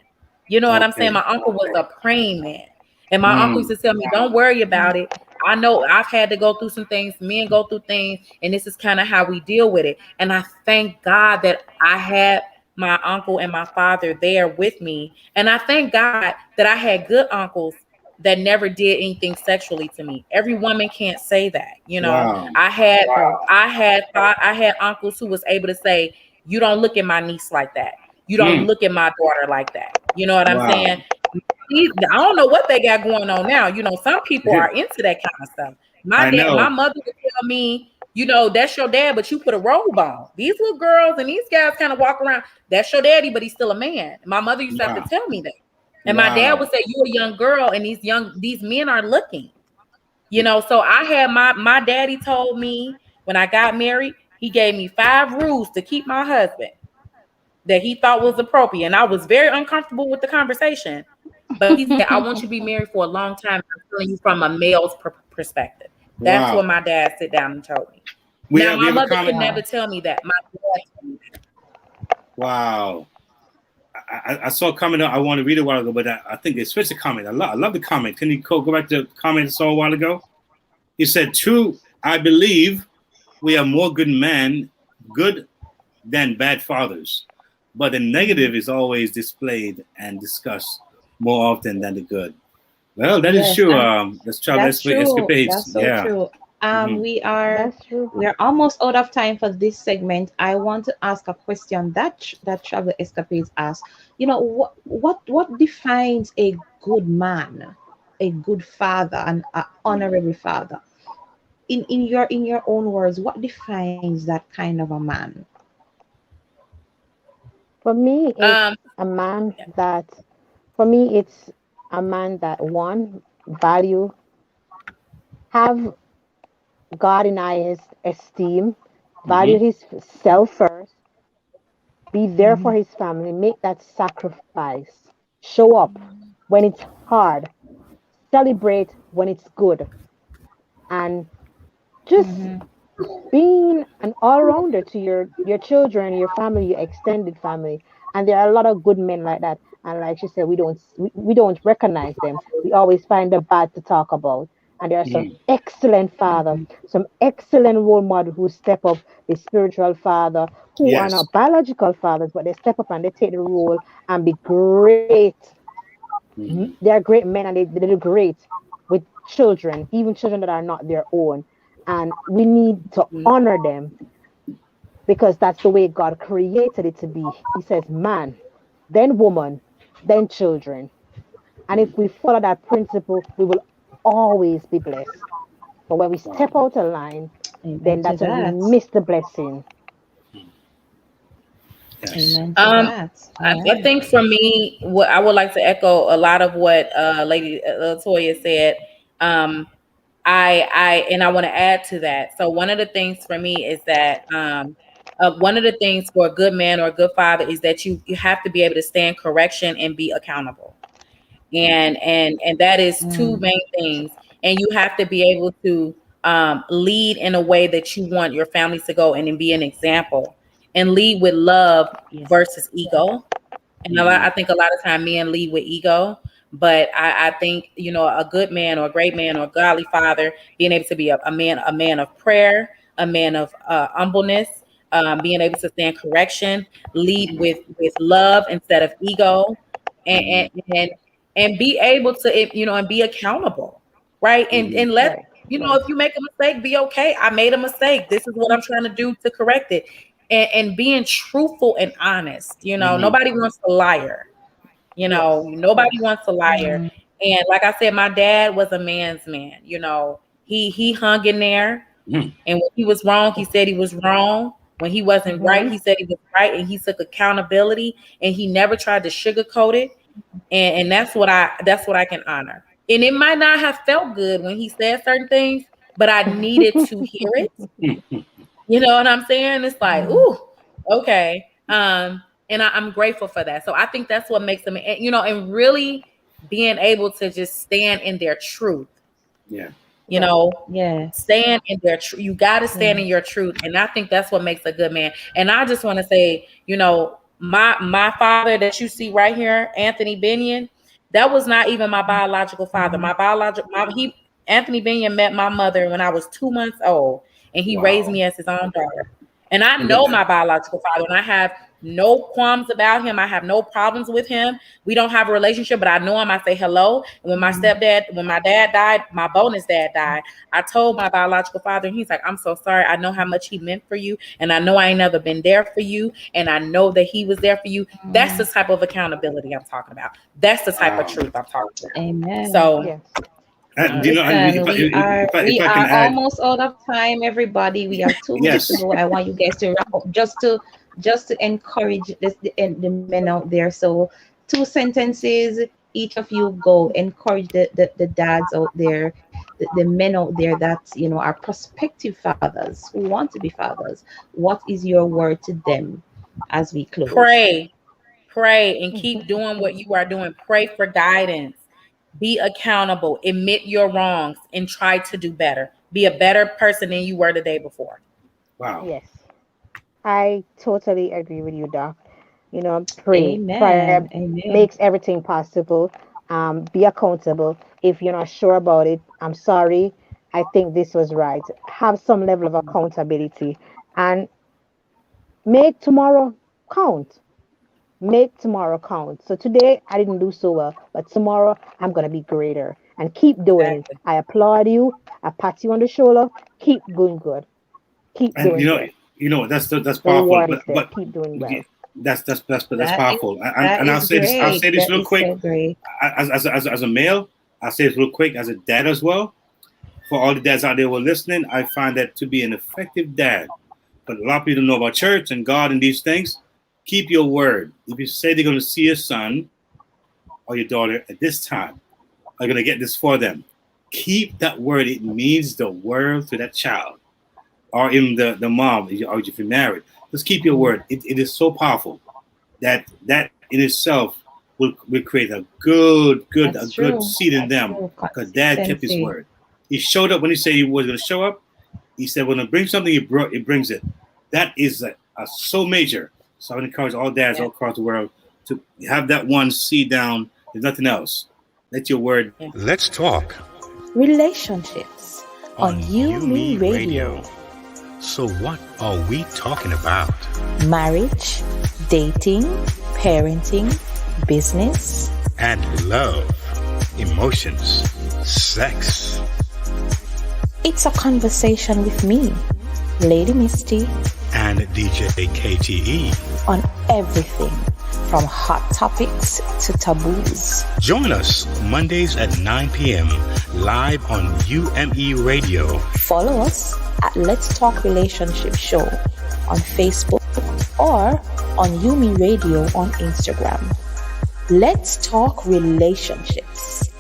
You know what I'm saying? My uncle was a praying man. And my uncle used to tell me, "Don't worry about it. I know I've had to go through some things. Men go through things, and this is kind of how we deal with it." And I thank God that I had my uncle and my father there with me. And I thank God that I had good uncles that never did anything sexually to me. Every woman can't say that, you know. I had uncles who was able to say, "You don't look at my niece like that. You don't look at my daughter like that." You know what I'm saying? I don't know what they got going on now. You know, some people are into that kind of stuff. My mother would tell me, "You know, that's your dad, but you put a robe on." These little girls and these guys kind of walk around, "That's your daddy, but he's still a man." My mother used to have to tell me that. And my dad would say, "You're a young girl, and these men are looking." You know, so I had my daddy told me when I got married, he gave me 5 rules to keep my husband that he thought was appropriate. And I was very uncomfortable with the conversation. But he said, "I want you to be married for a long time. I'm telling you from a male's perspective." That's what my dad sit down and told me. Now, my mother could never tell me that. My dad told me that. Wow. I saw a comment. I want to read it a while ago, but I think they switched the comment. I love the comment. Can you go back to the comment I saw a while ago? He said, "True, I believe we are more good than bad fathers, but the negative is always displayed and discussed more often than the good." Well, that is true. Let's try escapades. That's so true. We are almost out of time for this segment. I want to ask a question that Travel Escapades asks. You know, what defines a good man, a good father, an honorable father? In your own words, what defines that kind of a man? For me, it's a man that one, value, have God in highest esteem, value his self first, be there for his family, make that sacrifice, show up when it's hard, celebrate when it's good, and just being an all-rounder to your children, your family, your extended family. And there are a lot of good men like that. And like she said, we don't recognize them. We always find the bad to talk about. And there are some excellent fathers, some excellent role models who step up, the spiritual father, who are not biological fathers, but they step up and they take the role and be great. They are great men and they do great with children, even children that are not their own. And we need to honor them because that's the way God created it to be. He says man, then woman, then children. And if we follow that principle, we will always be blessed. But when we step out of line, then that's when we miss the blessing. Yes. I think for me, I would like to echo a lot of what Lady Latoya said. I want to add to that. So one of the things for me is that one of the things for a good man or a good father is that you have to be able to stand correction and be accountable. And that is two main things. And you have to be able to lead in a way that you want your families to go and then be an example and lead with love versus ego. And I think a lot of time men lead with ego, but I think, you know, a good man or a great man or a godly father, being able to be a man of prayer, a man of humbleness, being able to stand correction, lead with love instead of ego, and be able to, you know, and be accountable, right? And let, you know, if you make a mistake, be okay. I made a mistake. This is what I'm trying to do to correct it. And being truthful and honest, you know, nobody wants a liar. You know, nobody wants a liar. And like I said, my dad was a man's man. You know, he hung in there. And when he was wrong, he said he was wrong. When he wasn't right, he said he was right. And he took accountability, and he never tried to sugarcoat it. And that's what I can honor. And it might not have felt good when he said certain things, but I needed to hear it. You know what I'm saying? It's like, ooh, okay. And I'm grateful for that. So I think that's what makes them, you know, and really being able to just stand in their truth. Yeah. You know, stand in their truth. You got to stand in your truth. And I think that's what makes a good man. And I just want to say, you know, my father that you see right here, Anthony Binion, that was not even my biological father. Anthony Binion met my mother when I was 2 months old. And he raised me as his own daughter. And I know my biological father, and I have no qualms about him. I have no problems with him. We don't have a relationship, but I know him. I say hello. And when my dad died, my bonus dad died, I told my biological father, and he's like, I'm so sorry. I know how much he meant for you. And I know I ain't never been there for you. And I know that he was there for you. That's the type of accountability I'm talking about. That's the type of truth I'm talking about. Amen. So, we are almost out of time, everybody. We have 2 minutes to go. I want you guys to wrap up just to encourage the men out there. So 2 sentences, each of you go encourage the dads out there, the men out there that, you know, are prospective fathers who want to be fathers. What is your word to them as we close? Pray and keep doing what you are doing. Pray for guidance. Be accountable, admit your wrongs, and try to do better. Be a better person than you were the day before. Wow. Yes. I totally agree with you, Doc. You know, prayer makes everything possible. Be accountable. If you're not sure about it, I'm sorry. I think this was right. Have some level of accountability and make tomorrow count. Make tomorrow count. So today I didn't do so well, but tomorrow I'm going to be greater, and keep doing it. I applaud you. I pat you on the shoulder. Keep doing good. Keep doing good. You know, that's powerful. But keep doing well. That's powerful. And I'll say this real quick. As a male, I'll say this real quick. As a dad as well, for all the dads out there who are listening, I find that to be an effective dad. But a lot of people don't know about church and God and these things. Keep your word. If you say they're going to see your son or your daughter at this time, are going to get this for them, keep that word. It means the world to that child, or even the mom, or if you're married. Just keep your word. It is so powerful that in itself will create a good seed in them, because dad kept his word. He showed up when he said he was going to show up. He said when it brings something, he brings it. That is so major. So I would encourage all dads all across the world to have that one seed down. There's nothing else. Let your word. Let's talk relationships on UMERADIO. So what are we talking about? Marriage, dating, parenting, business, and love, emotions, sex. It's a conversation with me, Lady Misty, and DJ KTE on everything from hot topics to taboos. Join us Mondays at 9 p.m. live on UMERADIO. Follow us at Let's Talk Relationship Show on Facebook or on UMERADIO on Instagram. Let's talk relationships.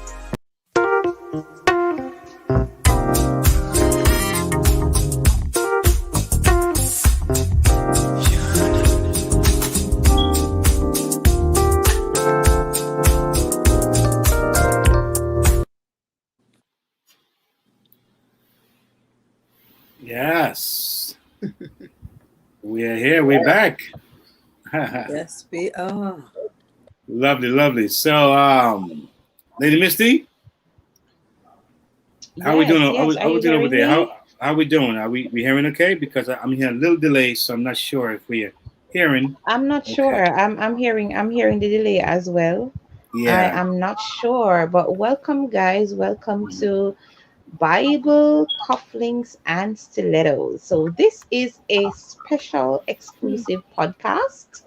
Yes. We are here. We're back. Yes, we are. Lovely, lovely. So, Lady Misty, how are we doing? How we doing over there? How are we doing? Are we hearing okay? Because I'm hearing a little delay, so I'm not sure if we are hearing. I'm not sure. I'm hearing the delay as well. Yeah. I am not sure, but welcome, guys. Welcome to Bible Cufflinks and Stilettos. So this is a special exclusive podcast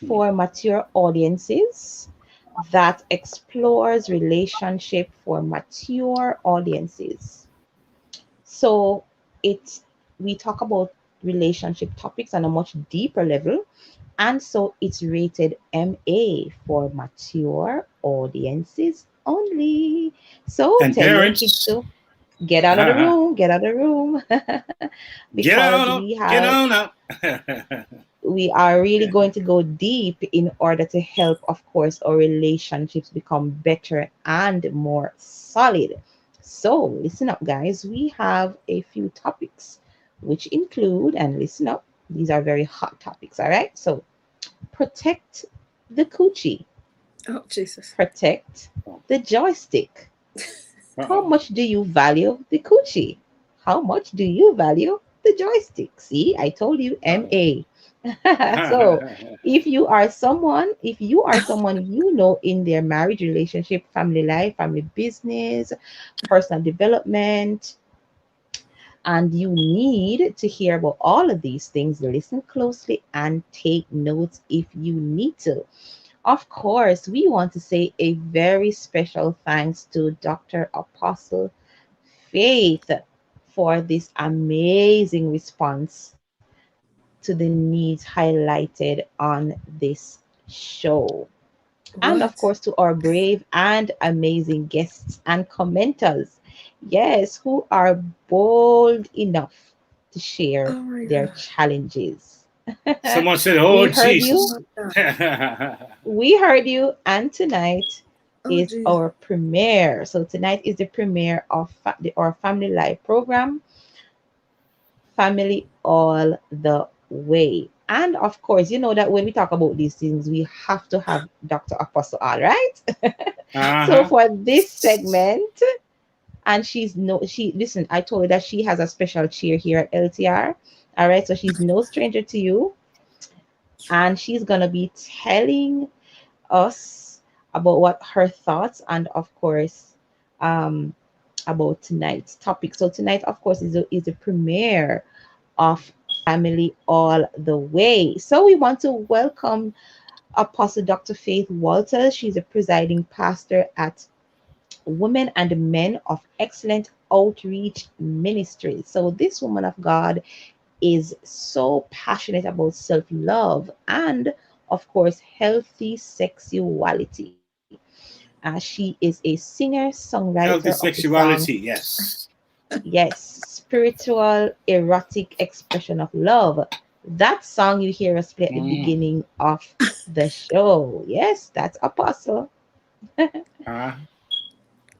for mature audiences that explores relationship for mature audiences. So we talk about relationship topics on a much deeper level, and so it's rated MA for mature audiences only. So and tell parents, your kids to get out of the room, because get on up. We are really going to go deep in order to help, of course, our relationships become better and more solid. So listen up, guys. We have a few topics which include, and listen up, these are very hot topics, all right? So protect the coochie. Oh, Jesus. Protect the joystick. How much do you value the coochie? How much do you value the joystick? See, I told you MA. So if you are someone you know in their marriage, relationship, family life, family business, personal development, and you need to hear about all of these things, listen closely and take notes if you need to. Of course, we want to say a very special thanks to Dr. Apostle Faith for this amazing response to the needs highlighted on this show. And of course, to our brave and amazing guests and commenters, yes, who are bold enough to share their challenges. Someone said, "Oh, Jesus." We heard you, and tonight is our premiere. So tonight is the premiere of our Family Life program, Family All the Way. And of course, you know that when we talk about these things, we have to have Dr. Apostle, all right? So for this segment, and listen, I told her that she has a special chair here at LTR. All right, so she's no stranger to you. And she's gonna be telling us about what her thoughts and of course about tonight's topic. So tonight, of course, is the premiere of Family All the Way. So we want to welcome Apostle Dr. Faith Walters. She's a presiding pastor at Women and Men of Excellent Outreach Ministries. So this woman of God is so passionate about self-love and of course healthy sexuality. She is a singer, songwriter Healthy of sexuality, the song, yes. Yes, spiritual, erotic expression of love. That song you hear us play at the beginning of the show. Yes, that's Apostle.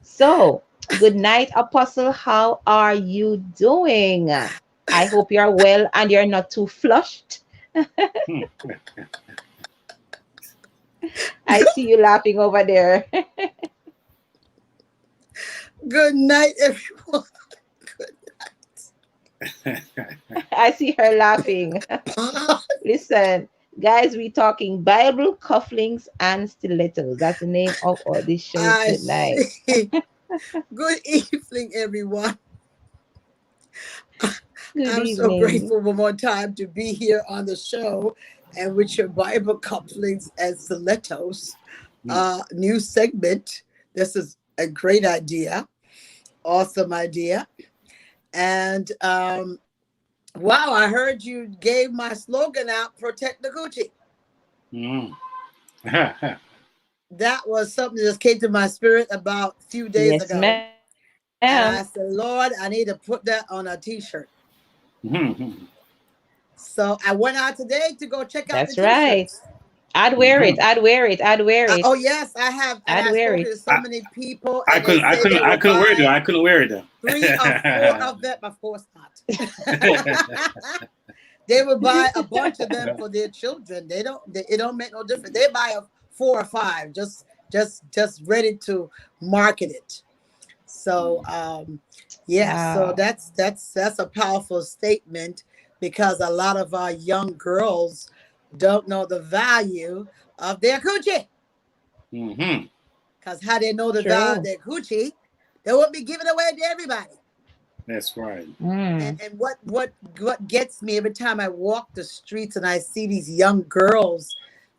So, good night, Apostle. How are you doing? I hope you're well and you're not too flushed. I see you laughing over there. Good night, everyone. Good night. I see her laughing. Listen, guys, we're talking Bible cufflinks and stilettos. That's the name of this show tonight. Good evening, everyone. I'm evening. So grateful one more time to be here on the show and with your Bible couplings and stilettos. New segment. This is a great idea. Awesome idea. And wow, I heard you gave my slogan out, protect the coochie. That was something that just came to my spirit about a few days ago. Ma'am. And I said, Lord, I need to put that on a t-shirt. So I went out today to go check out the t-shirts. I'd wear it. I'd wear it. I'd wear it. Oh yes, I have. And I'd I've wear spoken it. to so many people. I couldn't wear it though. I couldn't wear it though. 3 or 4 of them, of course not. They would buy a bunch of them for their children. It don't make no difference. They buy 4 or 5, just ready to market it. So so that's a powerful statement, because a lot of our young girls don't know the value of their coochie. Mm-hmm. Because how they know the value of their coochie, they won't be giving away to everybody. That's right. And what gets me every time I walk the streets and I see these young girls,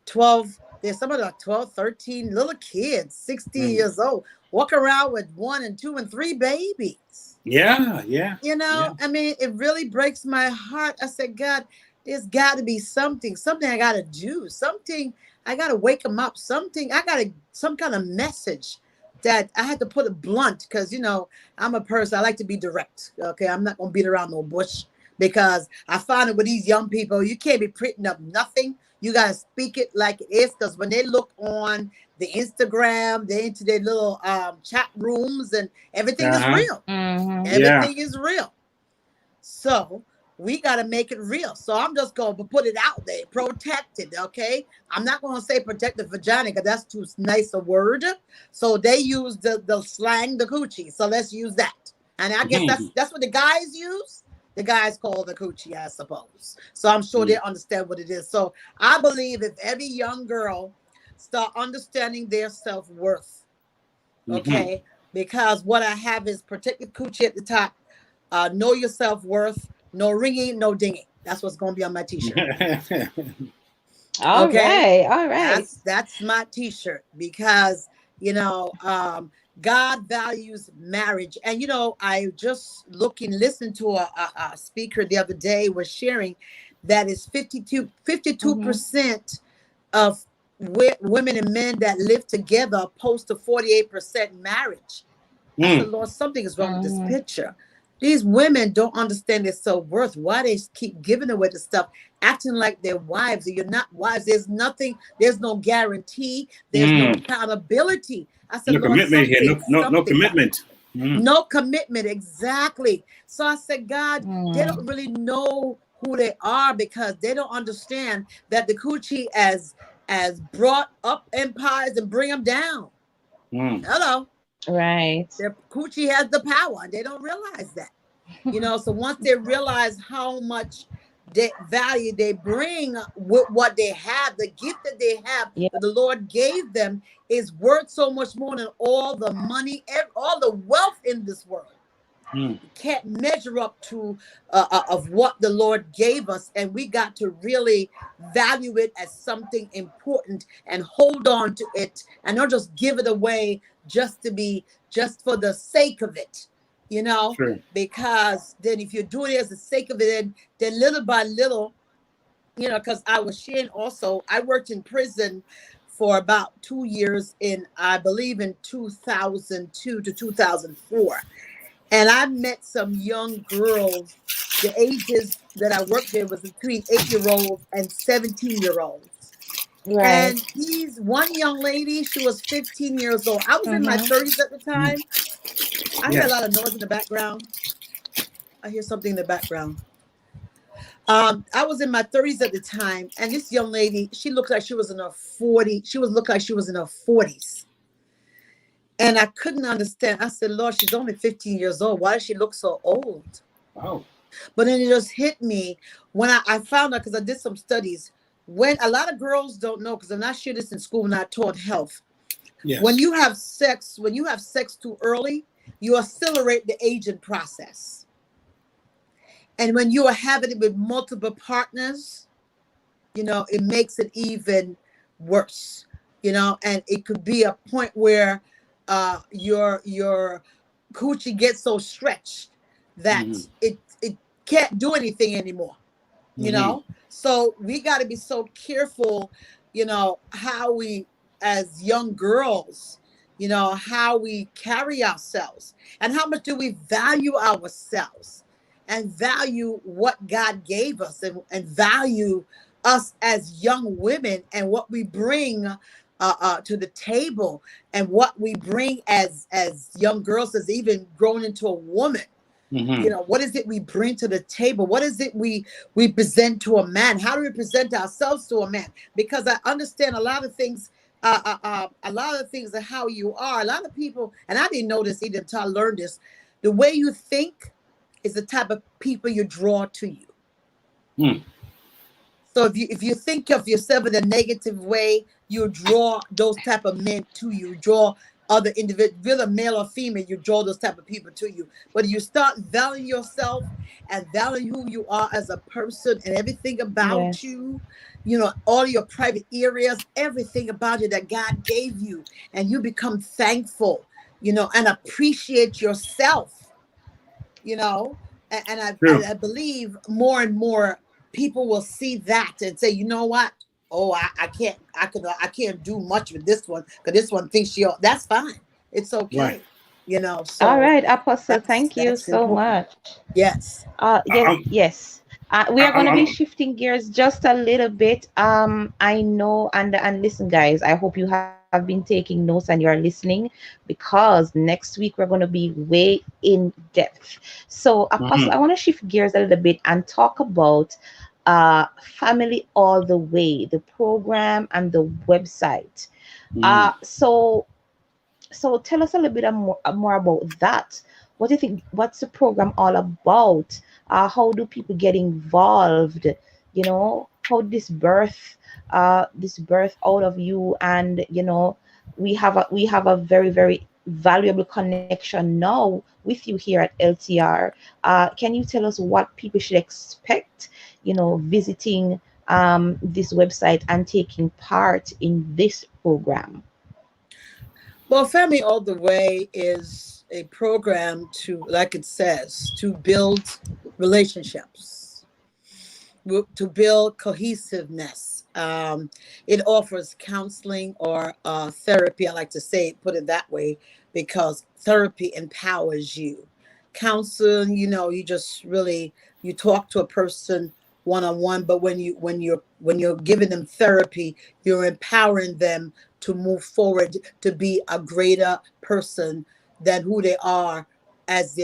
12, there's some of the 12, 13 little kids, 16 years old, walk around with 1 and 2 and 3 babies. Yeah. You know, I mean, it really breaks my heart. I said, God, there's got to be something I got to do, something I got to wake them up, some kind of message that I had to put it blunt, because, you know, I'm a person, I like to be direct. Okay. I'm not going to beat around no bush, because I find it with these young people, you can't be printing up nothing. You got to speak it like it is, because when they look on the Instagram, they're into their little chat rooms, and everything is real. Everything is real. So we got to make it real. So I'm just going to put it out there, protect it, okay? I'm not going to say protect the vagina, because that's too nice a word. So they use the slang, the coochie. So let's use that. And I guess that's what the guys use. The guys call the coochie, I suppose. So I'm sure they understand what it is. So I believe if every young girl start understanding their self-worth, okay? Because what I have is protect the coochie at the top, know your self-worth, no ringing, no dinging. That's what's going to be on my t-shirt. All right. That's my t-shirt, because, you know, God values marriage. And, you know, I just listened to a speaker the other day was sharing that is 52% of women and men that live together opposed to 48% marriage. I said, Lord, something is wrong with this picture. These women don't understand their self-worth. Why they keep giving away the stuff, acting like they're wives, and you're not wives. There's no guarantee. There's no accountability. I said, no commitment here. No commitment. No commitment, exactly. So I said, God, they don't really know who they are, because they don't understand that the coochie as brought up empires and bring them down. Hello. Right. Their coochie has the power, and they don't realize that. You know, so once they realize how much value they bring with what they have, the gift that they have, that the Lord gave them, is worth so much more than all the money, all the wealth in this world. You can't measure up to of what the Lord gave us, and we got to really value it as something important and hold on to it, and not just give it away just for the sake of it, you know. Because then if you're doing it as the sake of it, then little by little, you know, because I was sharing also, I worked in prison for about 2 years I believe in 2002 to 2004. And I met some young girls. The ages that I worked there was between 8-year-olds and 17-year-olds. Right. And one young lady, she was 15 years old. I was in my 30s at the time. I hear a lot of noise in the background. I hear something in the background. I was in my 30s at the time, and this young lady, she looked like she was in her 40s. She looked like she was in her 40s. And I couldn't understand. I said, Lord, she's only 15 years old. Why does she look so old? Wow. But then it just hit me when I found out, because I did some studies. When a lot of girls don't know, because I'm not sure this in school when I taught health. Yes. When you have sex too early, you accelerate the aging process. And when you are having it with multiple partners, you know, it makes it even worse, you know, and it could be a point where your coochie gets so stretched that it can't do anything anymore, you know. So we got to be so careful, you know, how we, as young girls, you know, how we carry ourselves, and how much do we value ourselves, and value what God gave us, and value us as young women and what we bring to the table, and what we bring as young girls, as even grown into a woman. You know, what is it we bring to the table? What is it we present to a man? How do we present ourselves to a man? Because I understand a lot of things. A lot of things are how you are. A lot of people, and I didn't know this either until I learned this. The way you think is the type of people you draw to you. So if you think of yourself in a negative way, you draw those type of men to you. You draw other individuals, whether male or female, you draw those type of people to you. But you start valuing yourself and valuing who you are as a person and everything about you, you know, all your private areas, everything about you that God gave you, and you become thankful, you know, and appreciate yourself, you know, and I believe more and more people will see that and say, you know what? Oh, I can't do much with this one because this one thinks that's fine. It's okay. Right. You know. So all right, Apostle, thank you so much. Yes. Yes. We are going to be shifting gears just a little bit. I know, and listen, guys, I hope you have been taking notes and you are listening, because next week we're going to be way in depth. So, Apostle, I want to shift gears a little bit and talk about Family All the Way, the program and the website. So tell us a little bit more about that. What do you think? What's the program all about? How do people get involved? You know, how this birth out of you, and you know, we have a very, very valuable connection now with you here at LTR. Can you tell us what people should expect? You know, visiting this website and taking part in this program. Well, Family All the Way is a program to, like it says, to build relationships, to build cohesiveness. It offers counseling or therapy. I like to say, put it that way, because therapy empowers you. Counseling, you know, you just really, you talk to a person one-on-one, but when you're giving them therapy, you're empowering them to move forward, to be a greater person than who they are, as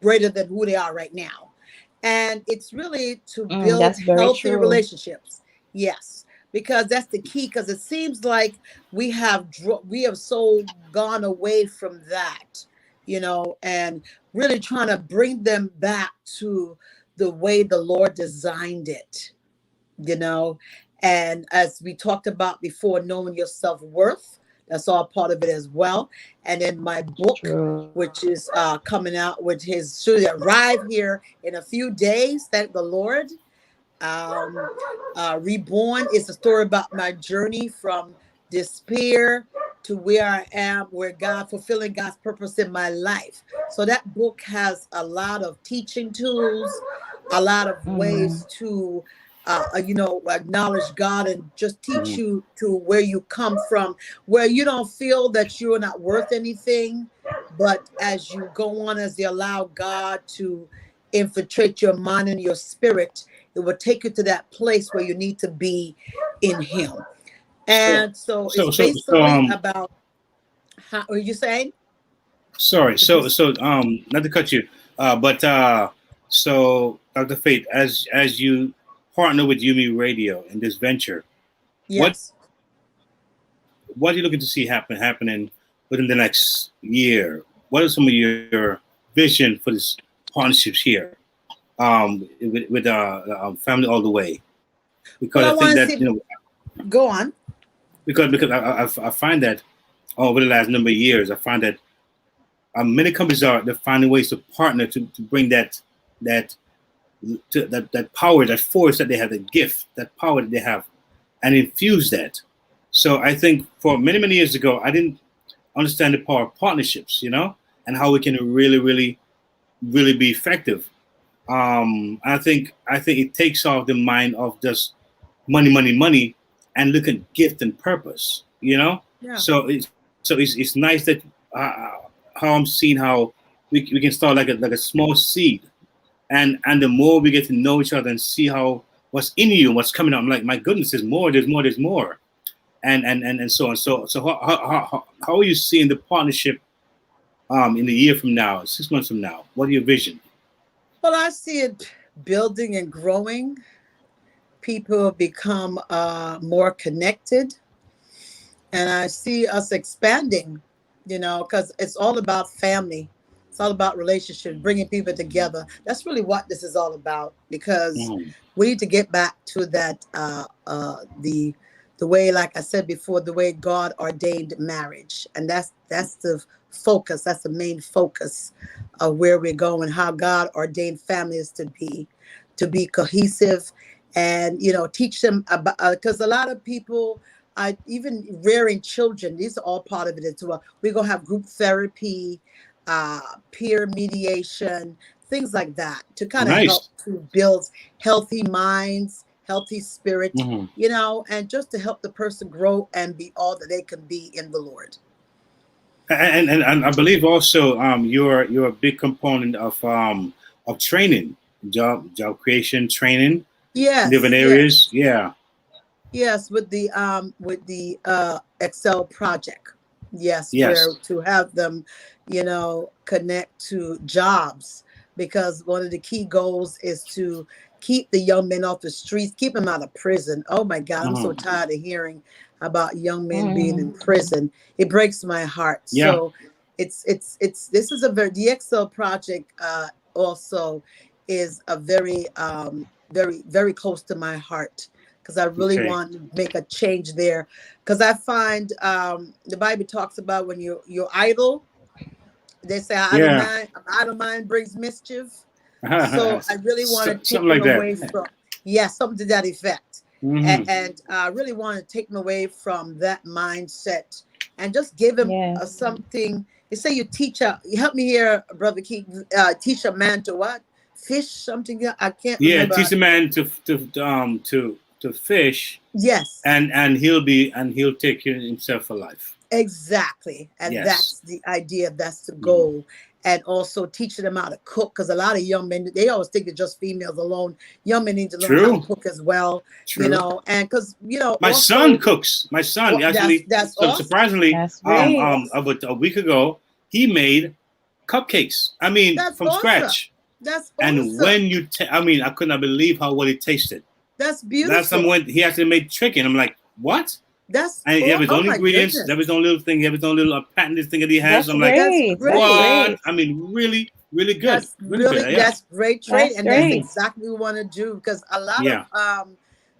greater than who they are right now. And it's really to build healthy relationships. Yes, because that's the key. Because it seems like we have so gone away from that, you know, and really trying to bring them back to the way the Lord designed it, you know. And as we talked about before, knowing your self-worth, that's all part of it as well. And then my book, which is coming out, which is should arrive here in a few days, thank the Lord. Reborn is a story about my journey from despair to where I am, where God, fulfilling God's purpose in my life. So that book has a lot of teaching tools, a lot of ways to you know, acknowledge God and just teach you to where you come from, where you don't feel that you're not worth anything. But as you go on, as you allow God to infiltrate your mind and your spirit, it will take you to that place where you need to be in Him. And so it's basically about, how are you saying? Sorry. So not to cut you, but so Dr. Faith, as you partner with UMERADIO in this venture, yes, what are you looking to see happening within the next year? What are some of your vision for this partnerships here with Family All the Way? Because I think that, you know, go on. Because I find that over the last number of years, I find that many companies they're finding ways to partner to bring that power, that force that they have, the gift, that power that they have, and infuse that. So I think for many years ago, I didn't understand the power of partnerships, you know, and how we can really be effective. I think it takes off the mind of just money, and look at gift and purpose, you know. Yeah. So it's nice that how I'm seeing how we can start like a small seed. And the more we get to know each other and see how what's in you, and what's coming out. I'm like, my goodness, there's more, and so on. So how are you seeing the partnership in a year from now, 6 months from now? What are your vision? Well, I see it building and growing. People become more connected, and I see us expanding, because it's all about family. It's all about relationships, bringing people together. That's really what this is all about, because we need to get back to that, the way, like I said before, the way God ordained marriage. And that's the focus. That's the main focus of where we're going, how God ordained families to be cohesive, and, teach them about, because a lot of people, even rearing children, these are all part of it as well. We're going to have group therapy, peer mediation, things like that, to kind of help to build healthy minds, healthy spirit, and just to help the person grow and be all that they can be in the Lord. And I believe also you're a big component of training, job creation training. Yes, in different areas. Yes, with the Excel project. Yes, where to have them, connect to jobs, because one of the key goals is to keep the young men off the streets, keep them out of prison. Oh my God, I'm so tired of hearing about young men being in prison. It breaks my heart. Yeah. So this is the Excel project also is a very very close to my heart, because I really want to make a change there. Because I find the Bible talks about when you're idle, they say idle mind brings mischief. So I really want to take them away from something to that effect. And I really want to take them away from that mindset and just give them something. They say you help me here, Brother Keith, teach a man to what? Fish something. I can't remember. Teach a man to fish. Yes. And he'll take care of himself for life. Exactly. And that's the idea. That's the goal. And also teaching them how to cook, because a lot of young men, they always think it's just females alone. Young men need to learn how to cook as well. And because my son cooks. My son actually, that's awesome. Surprisingly, about a week ago, he made cupcakes. I mean, from scratch. That's awesome. And when I could not believe how well it tasted. That's beautiful. Last time when he actually made chicken, I'm like, what? And he have his own ingredients. Goodness. There was no little thing. He have his own little patent thing that he has. I'm like, what? I mean, really, really good. That's that's great trade, and that's exactly what we want to do, because a lot of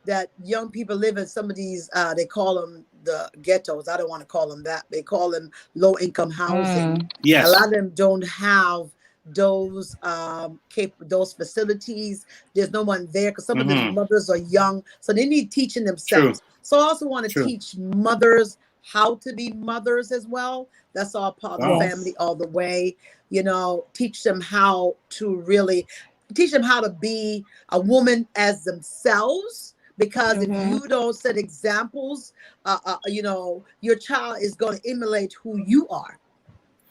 that young people live in some of these. They call them the ghettos. I don't want to call them that. They call them low income housing. Yes, a lot of them don't have those those facilities. There's no one there, because some of the mothers are young, so they need teaching themselves. So I also want to teach mothers how to be mothers as well. That's all part of the family all the way. Teach them how to be a woman as themselves. Because if you don't set examples, your child is going to emulate who you are.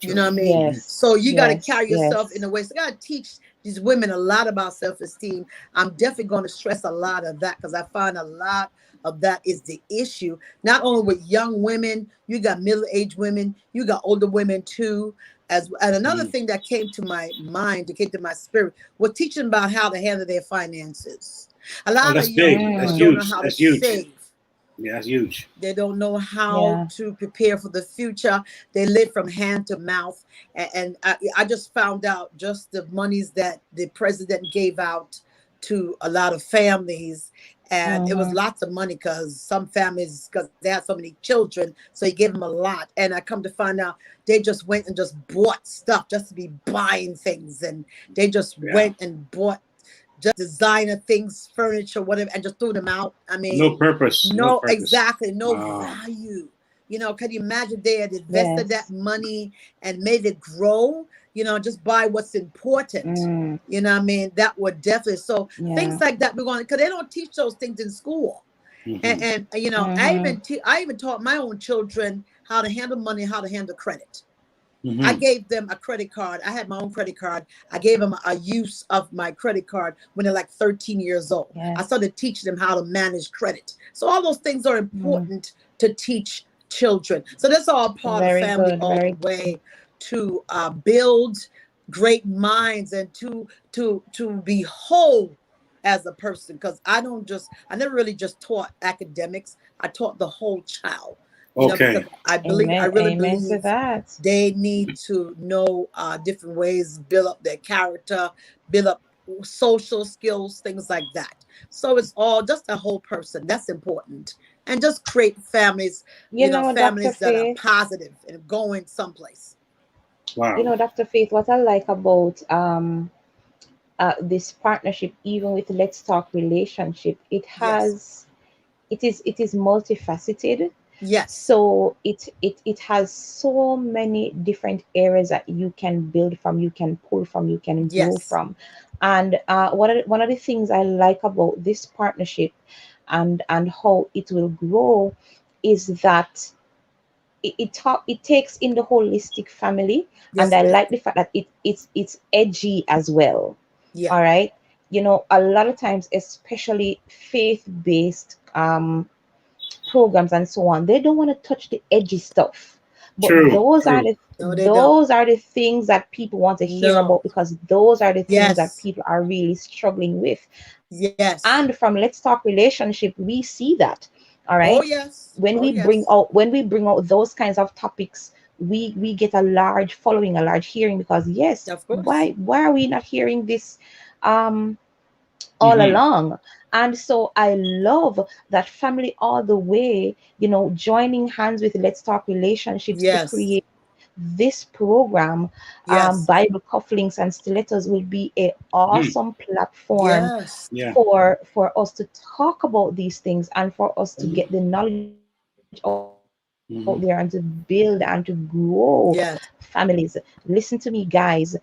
You know what I mean? Yes. So you got to carry yourself in a way. So I got to teach these women a lot about self-esteem. I'm definitely going to stress a lot of that, because I find a lot of that is the issue. Not only with young women, you got middle-aged women, you got older women too. And another thing that came to my mind, that came to my spirit, was teaching about how to handle their finances. A lot of young people don't know how to save. Yeah, that's huge. They don't know how to prepare for the future. They live from hand to mouth. And I just found out just the monies that the president gave out to a lot of families. And it was lots of money, because some families, because they had so many children, so he gave them a lot. And I come to find out they just went and just bought stuff just to be buying things. And they just went and bought just designer things, furniture, whatever, and just threw them out. I mean, no purpose. No purpose. Exactly. No value. Can you imagine they had invested that money and made it grow? Just buy what's important. You know what I mean? That would definitely. So things like that, because they don't teach those things in school. And I even taught my own children how to handle money, how to handle credit. I gave them a credit card. I had my own credit card. I gave them a use of my credit card when they're like 13 years old. I started teaching them how to manage credit. So all those things are important to teach children. So that's all part of family all the way to build great minds and to be whole as a person. Because I never really just taught academics. I taught the whole child. You know, because I really believe that they need to know different ways, build up their character, build up social skills, things like that. So it's all just a whole person. That's important. And just create families, families that are positive and going someplace. Wow. You know, Dr. Faith, what I like about this partnership, even with Let's Talk Relationship, it is multifaceted. Yes. So it has so many different areas that you can build from, you can pull from, you can grow from. And one of the things I like about this partnership and how it will grow is that it takes in the holistic family. And I like the fact that it's edgy as well. Yeah. All right. You know, a lot of times, especially faith-based programs and so on, they don't want to touch the edgy stuff, but those are the things that people want to hear about, because those are the things that people are really struggling with. Yes. And from Let's Talk Relationship, we see that. All right. Oh yes. When we bring out those kinds of topics, we get a large following, a large hearing, because why are we not hearing this all along? And so I love that Family All the Way, you know, joining hands with Let's Talk Relationships to create this program. Bible Cufflinks and Stilettos will be an awesome platform for us to talk about these things and for us to get the knowledge out there and to build and to grow families. Listen to me, guys.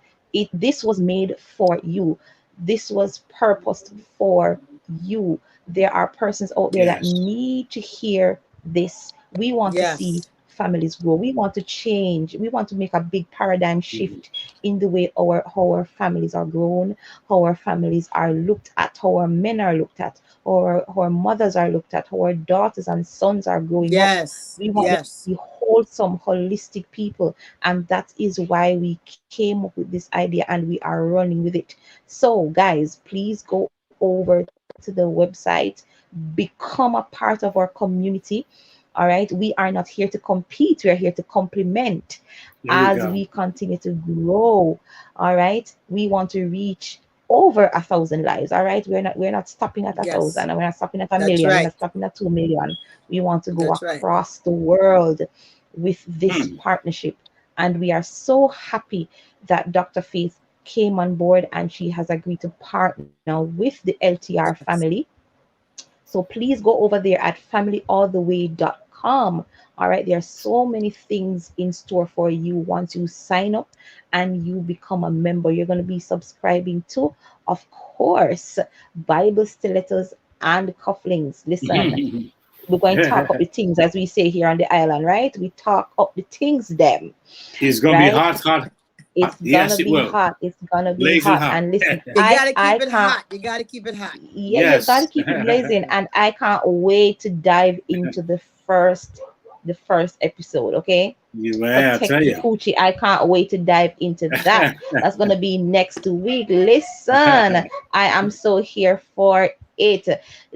This was made for you. This was purposed for you. There are persons out there that need to hear this. We want to see families grow. We want to change. We want to make a big paradigm shift in the way how our families are grown, how our families are looked at, how our men are looked at, how our mothers are looked at, how our daughters and sons are growing up. We want to be wholesome, holistic people. And that is why we came up with this idea and we are running with it. So guys, please go over to the website, become a part of our community. All right, we are not here to compete, we are here to complement as we continue to grow. All right, we want to reach over 1,000 lives. All right, we're not stopping at 1,000, and we're not stopping at 1,000,000, we're not stopping at 2,000,000. We want to go across the world with this partnership, and we are so happy that Dr. Faith came on board and she has agreed to partner with the LTR family. So please go over there at familyalltheway.com. All right, there are so many things in store for you once you sign up and you become a member. You're going to be subscribing to, of course, Bible Stilettos and Cufflinks. Listen, we're going to talk up the things, as we say here on the island, right? We talk up the things, them. It's going to be hot. It's gonna be hot. It's gonna be hot. And listen, you gotta keep it hot. You gotta keep it hot. Yeah, you gotta keep it blazing. And I can't wait to dive into the first episode. Okay. Yeah, I tell you. Coochie. I can't wait to dive into that. That's gonna be next week. Listen, I am so here for it.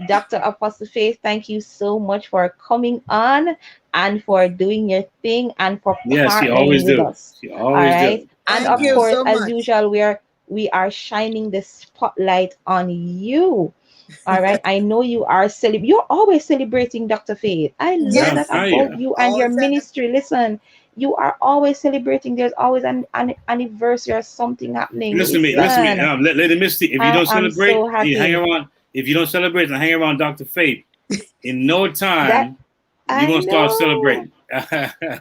Dr. Apostle Faith, thank you so much for coming on and for doing your thing and for partnering with us. All right. And of course, as usual, we are shining the spotlight on you. All right. I know you are you're always celebrating, Dr. Faith. I love that about you and your ministry. Listen, you are always celebrating. There's always an anniversary or something happening. Listen to me. Lady Misty, if you don't celebrate, you hang around. If you don't celebrate and hang around Dr. Faith, in no time, you're going to start celebrating.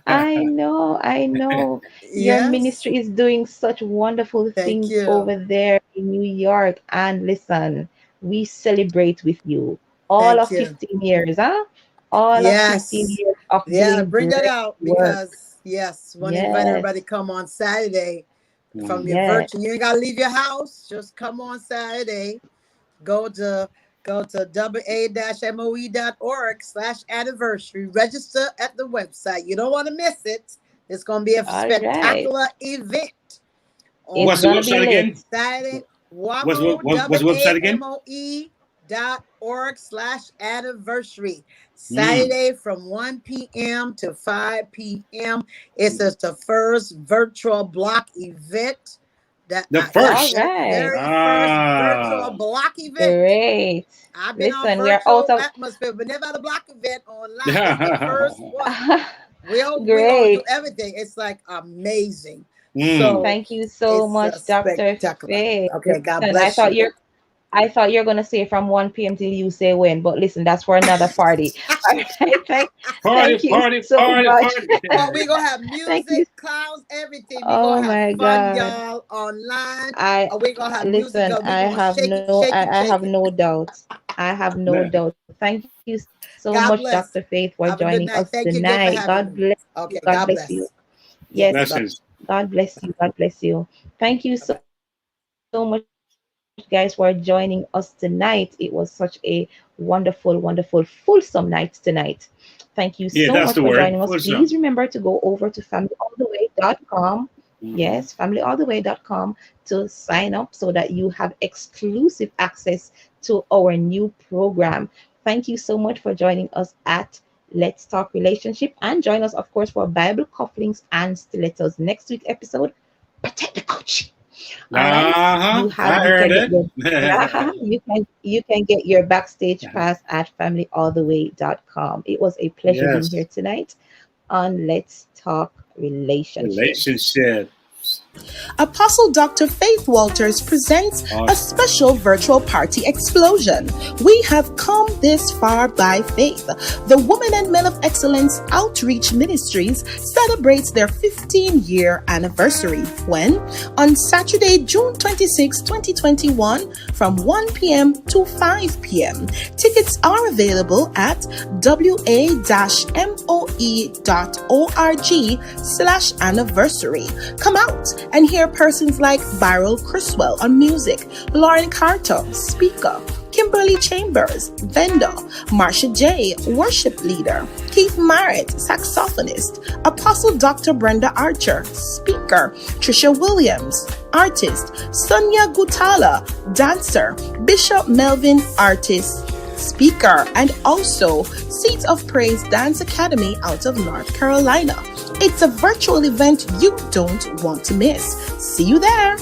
I know. Your ministry is doing such wonderful things over there in New York. And listen, we celebrate with you. All of 15 years, huh? All of 15 years of doing bring that out work. because Yes, want to invite everybody to come on Saturday from your virtual. You ain't got to leave your house. Just come on Saturday. Go to aa-moe.org/anniversary. Register at the website. You don't want to miss it. It's going to be a spectacular event. What's the website again? Saturday. What's the website again? aa-moe.org/anniversary. Saturday from 1 p.m. to 5 p.m. It's just the first virtual block event. The first virtual block event. Great. I've been on virtual atmosphere, but never had a block event online. It's the first one. We'll do everything. It's like amazing. So thank you so much, Dr. Faye. Okay, God bless you. I thought you were going to say from 1 p.m. till you say when, but listen, that's for another party. Thank you so much. Well, we're going to have music, clowns, everything. We're going to have fun, y'all, online. We're going to have music. I have no doubt. I have no doubt. Thank you so much, Dr. Faith, for joining us tonight. God bless you. Okay, God bless you. Yes, God bless you. God bless you. Thank you so much, guys, for joining us tonight. It was such a wonderful, fulsome night tonight. Thank you so much for joining us. Please remember to go over to familyalltheway.com. Yes, familyalltheway.com to sign up so that you have exclusive access to our new program. Thank you so much for joining us at Let's Talk Relationship, and join us, of course, for Bible Coughlings and Stilettos. Next week's episode, Protect the Coach. You can get your backstage pass at familyalltheway.com. It was a pleasure being here tonight on Let's Talk Relationship. Apostle Dr. Faith Walters presents a special virtual party explosion. We have come this far by faith. The Women and Men of Excellence Outreach Ministries celebrates their 15-year anniversary when, on Saturday, June 26, 2021, from 1 p.m. to 5 p.m. Tickets are available at wa-moe.org/anniversary. Come out and hear persons like Beryl Criswell on music, Lauren Carter, speaker, Kimberly Chambers, vendor, Marsha J, worship leader, Keith Marrett, saxophonist, Apostle Dr. Brenda Archer, speaker, Trisha Williams, artist, Sonia Gutala, dancer, Bishop Melvin, artist, speaker, and also Seeds of Praise Dance Academy out of North Carolina. It's a virtual event you don't want to miss. See you there.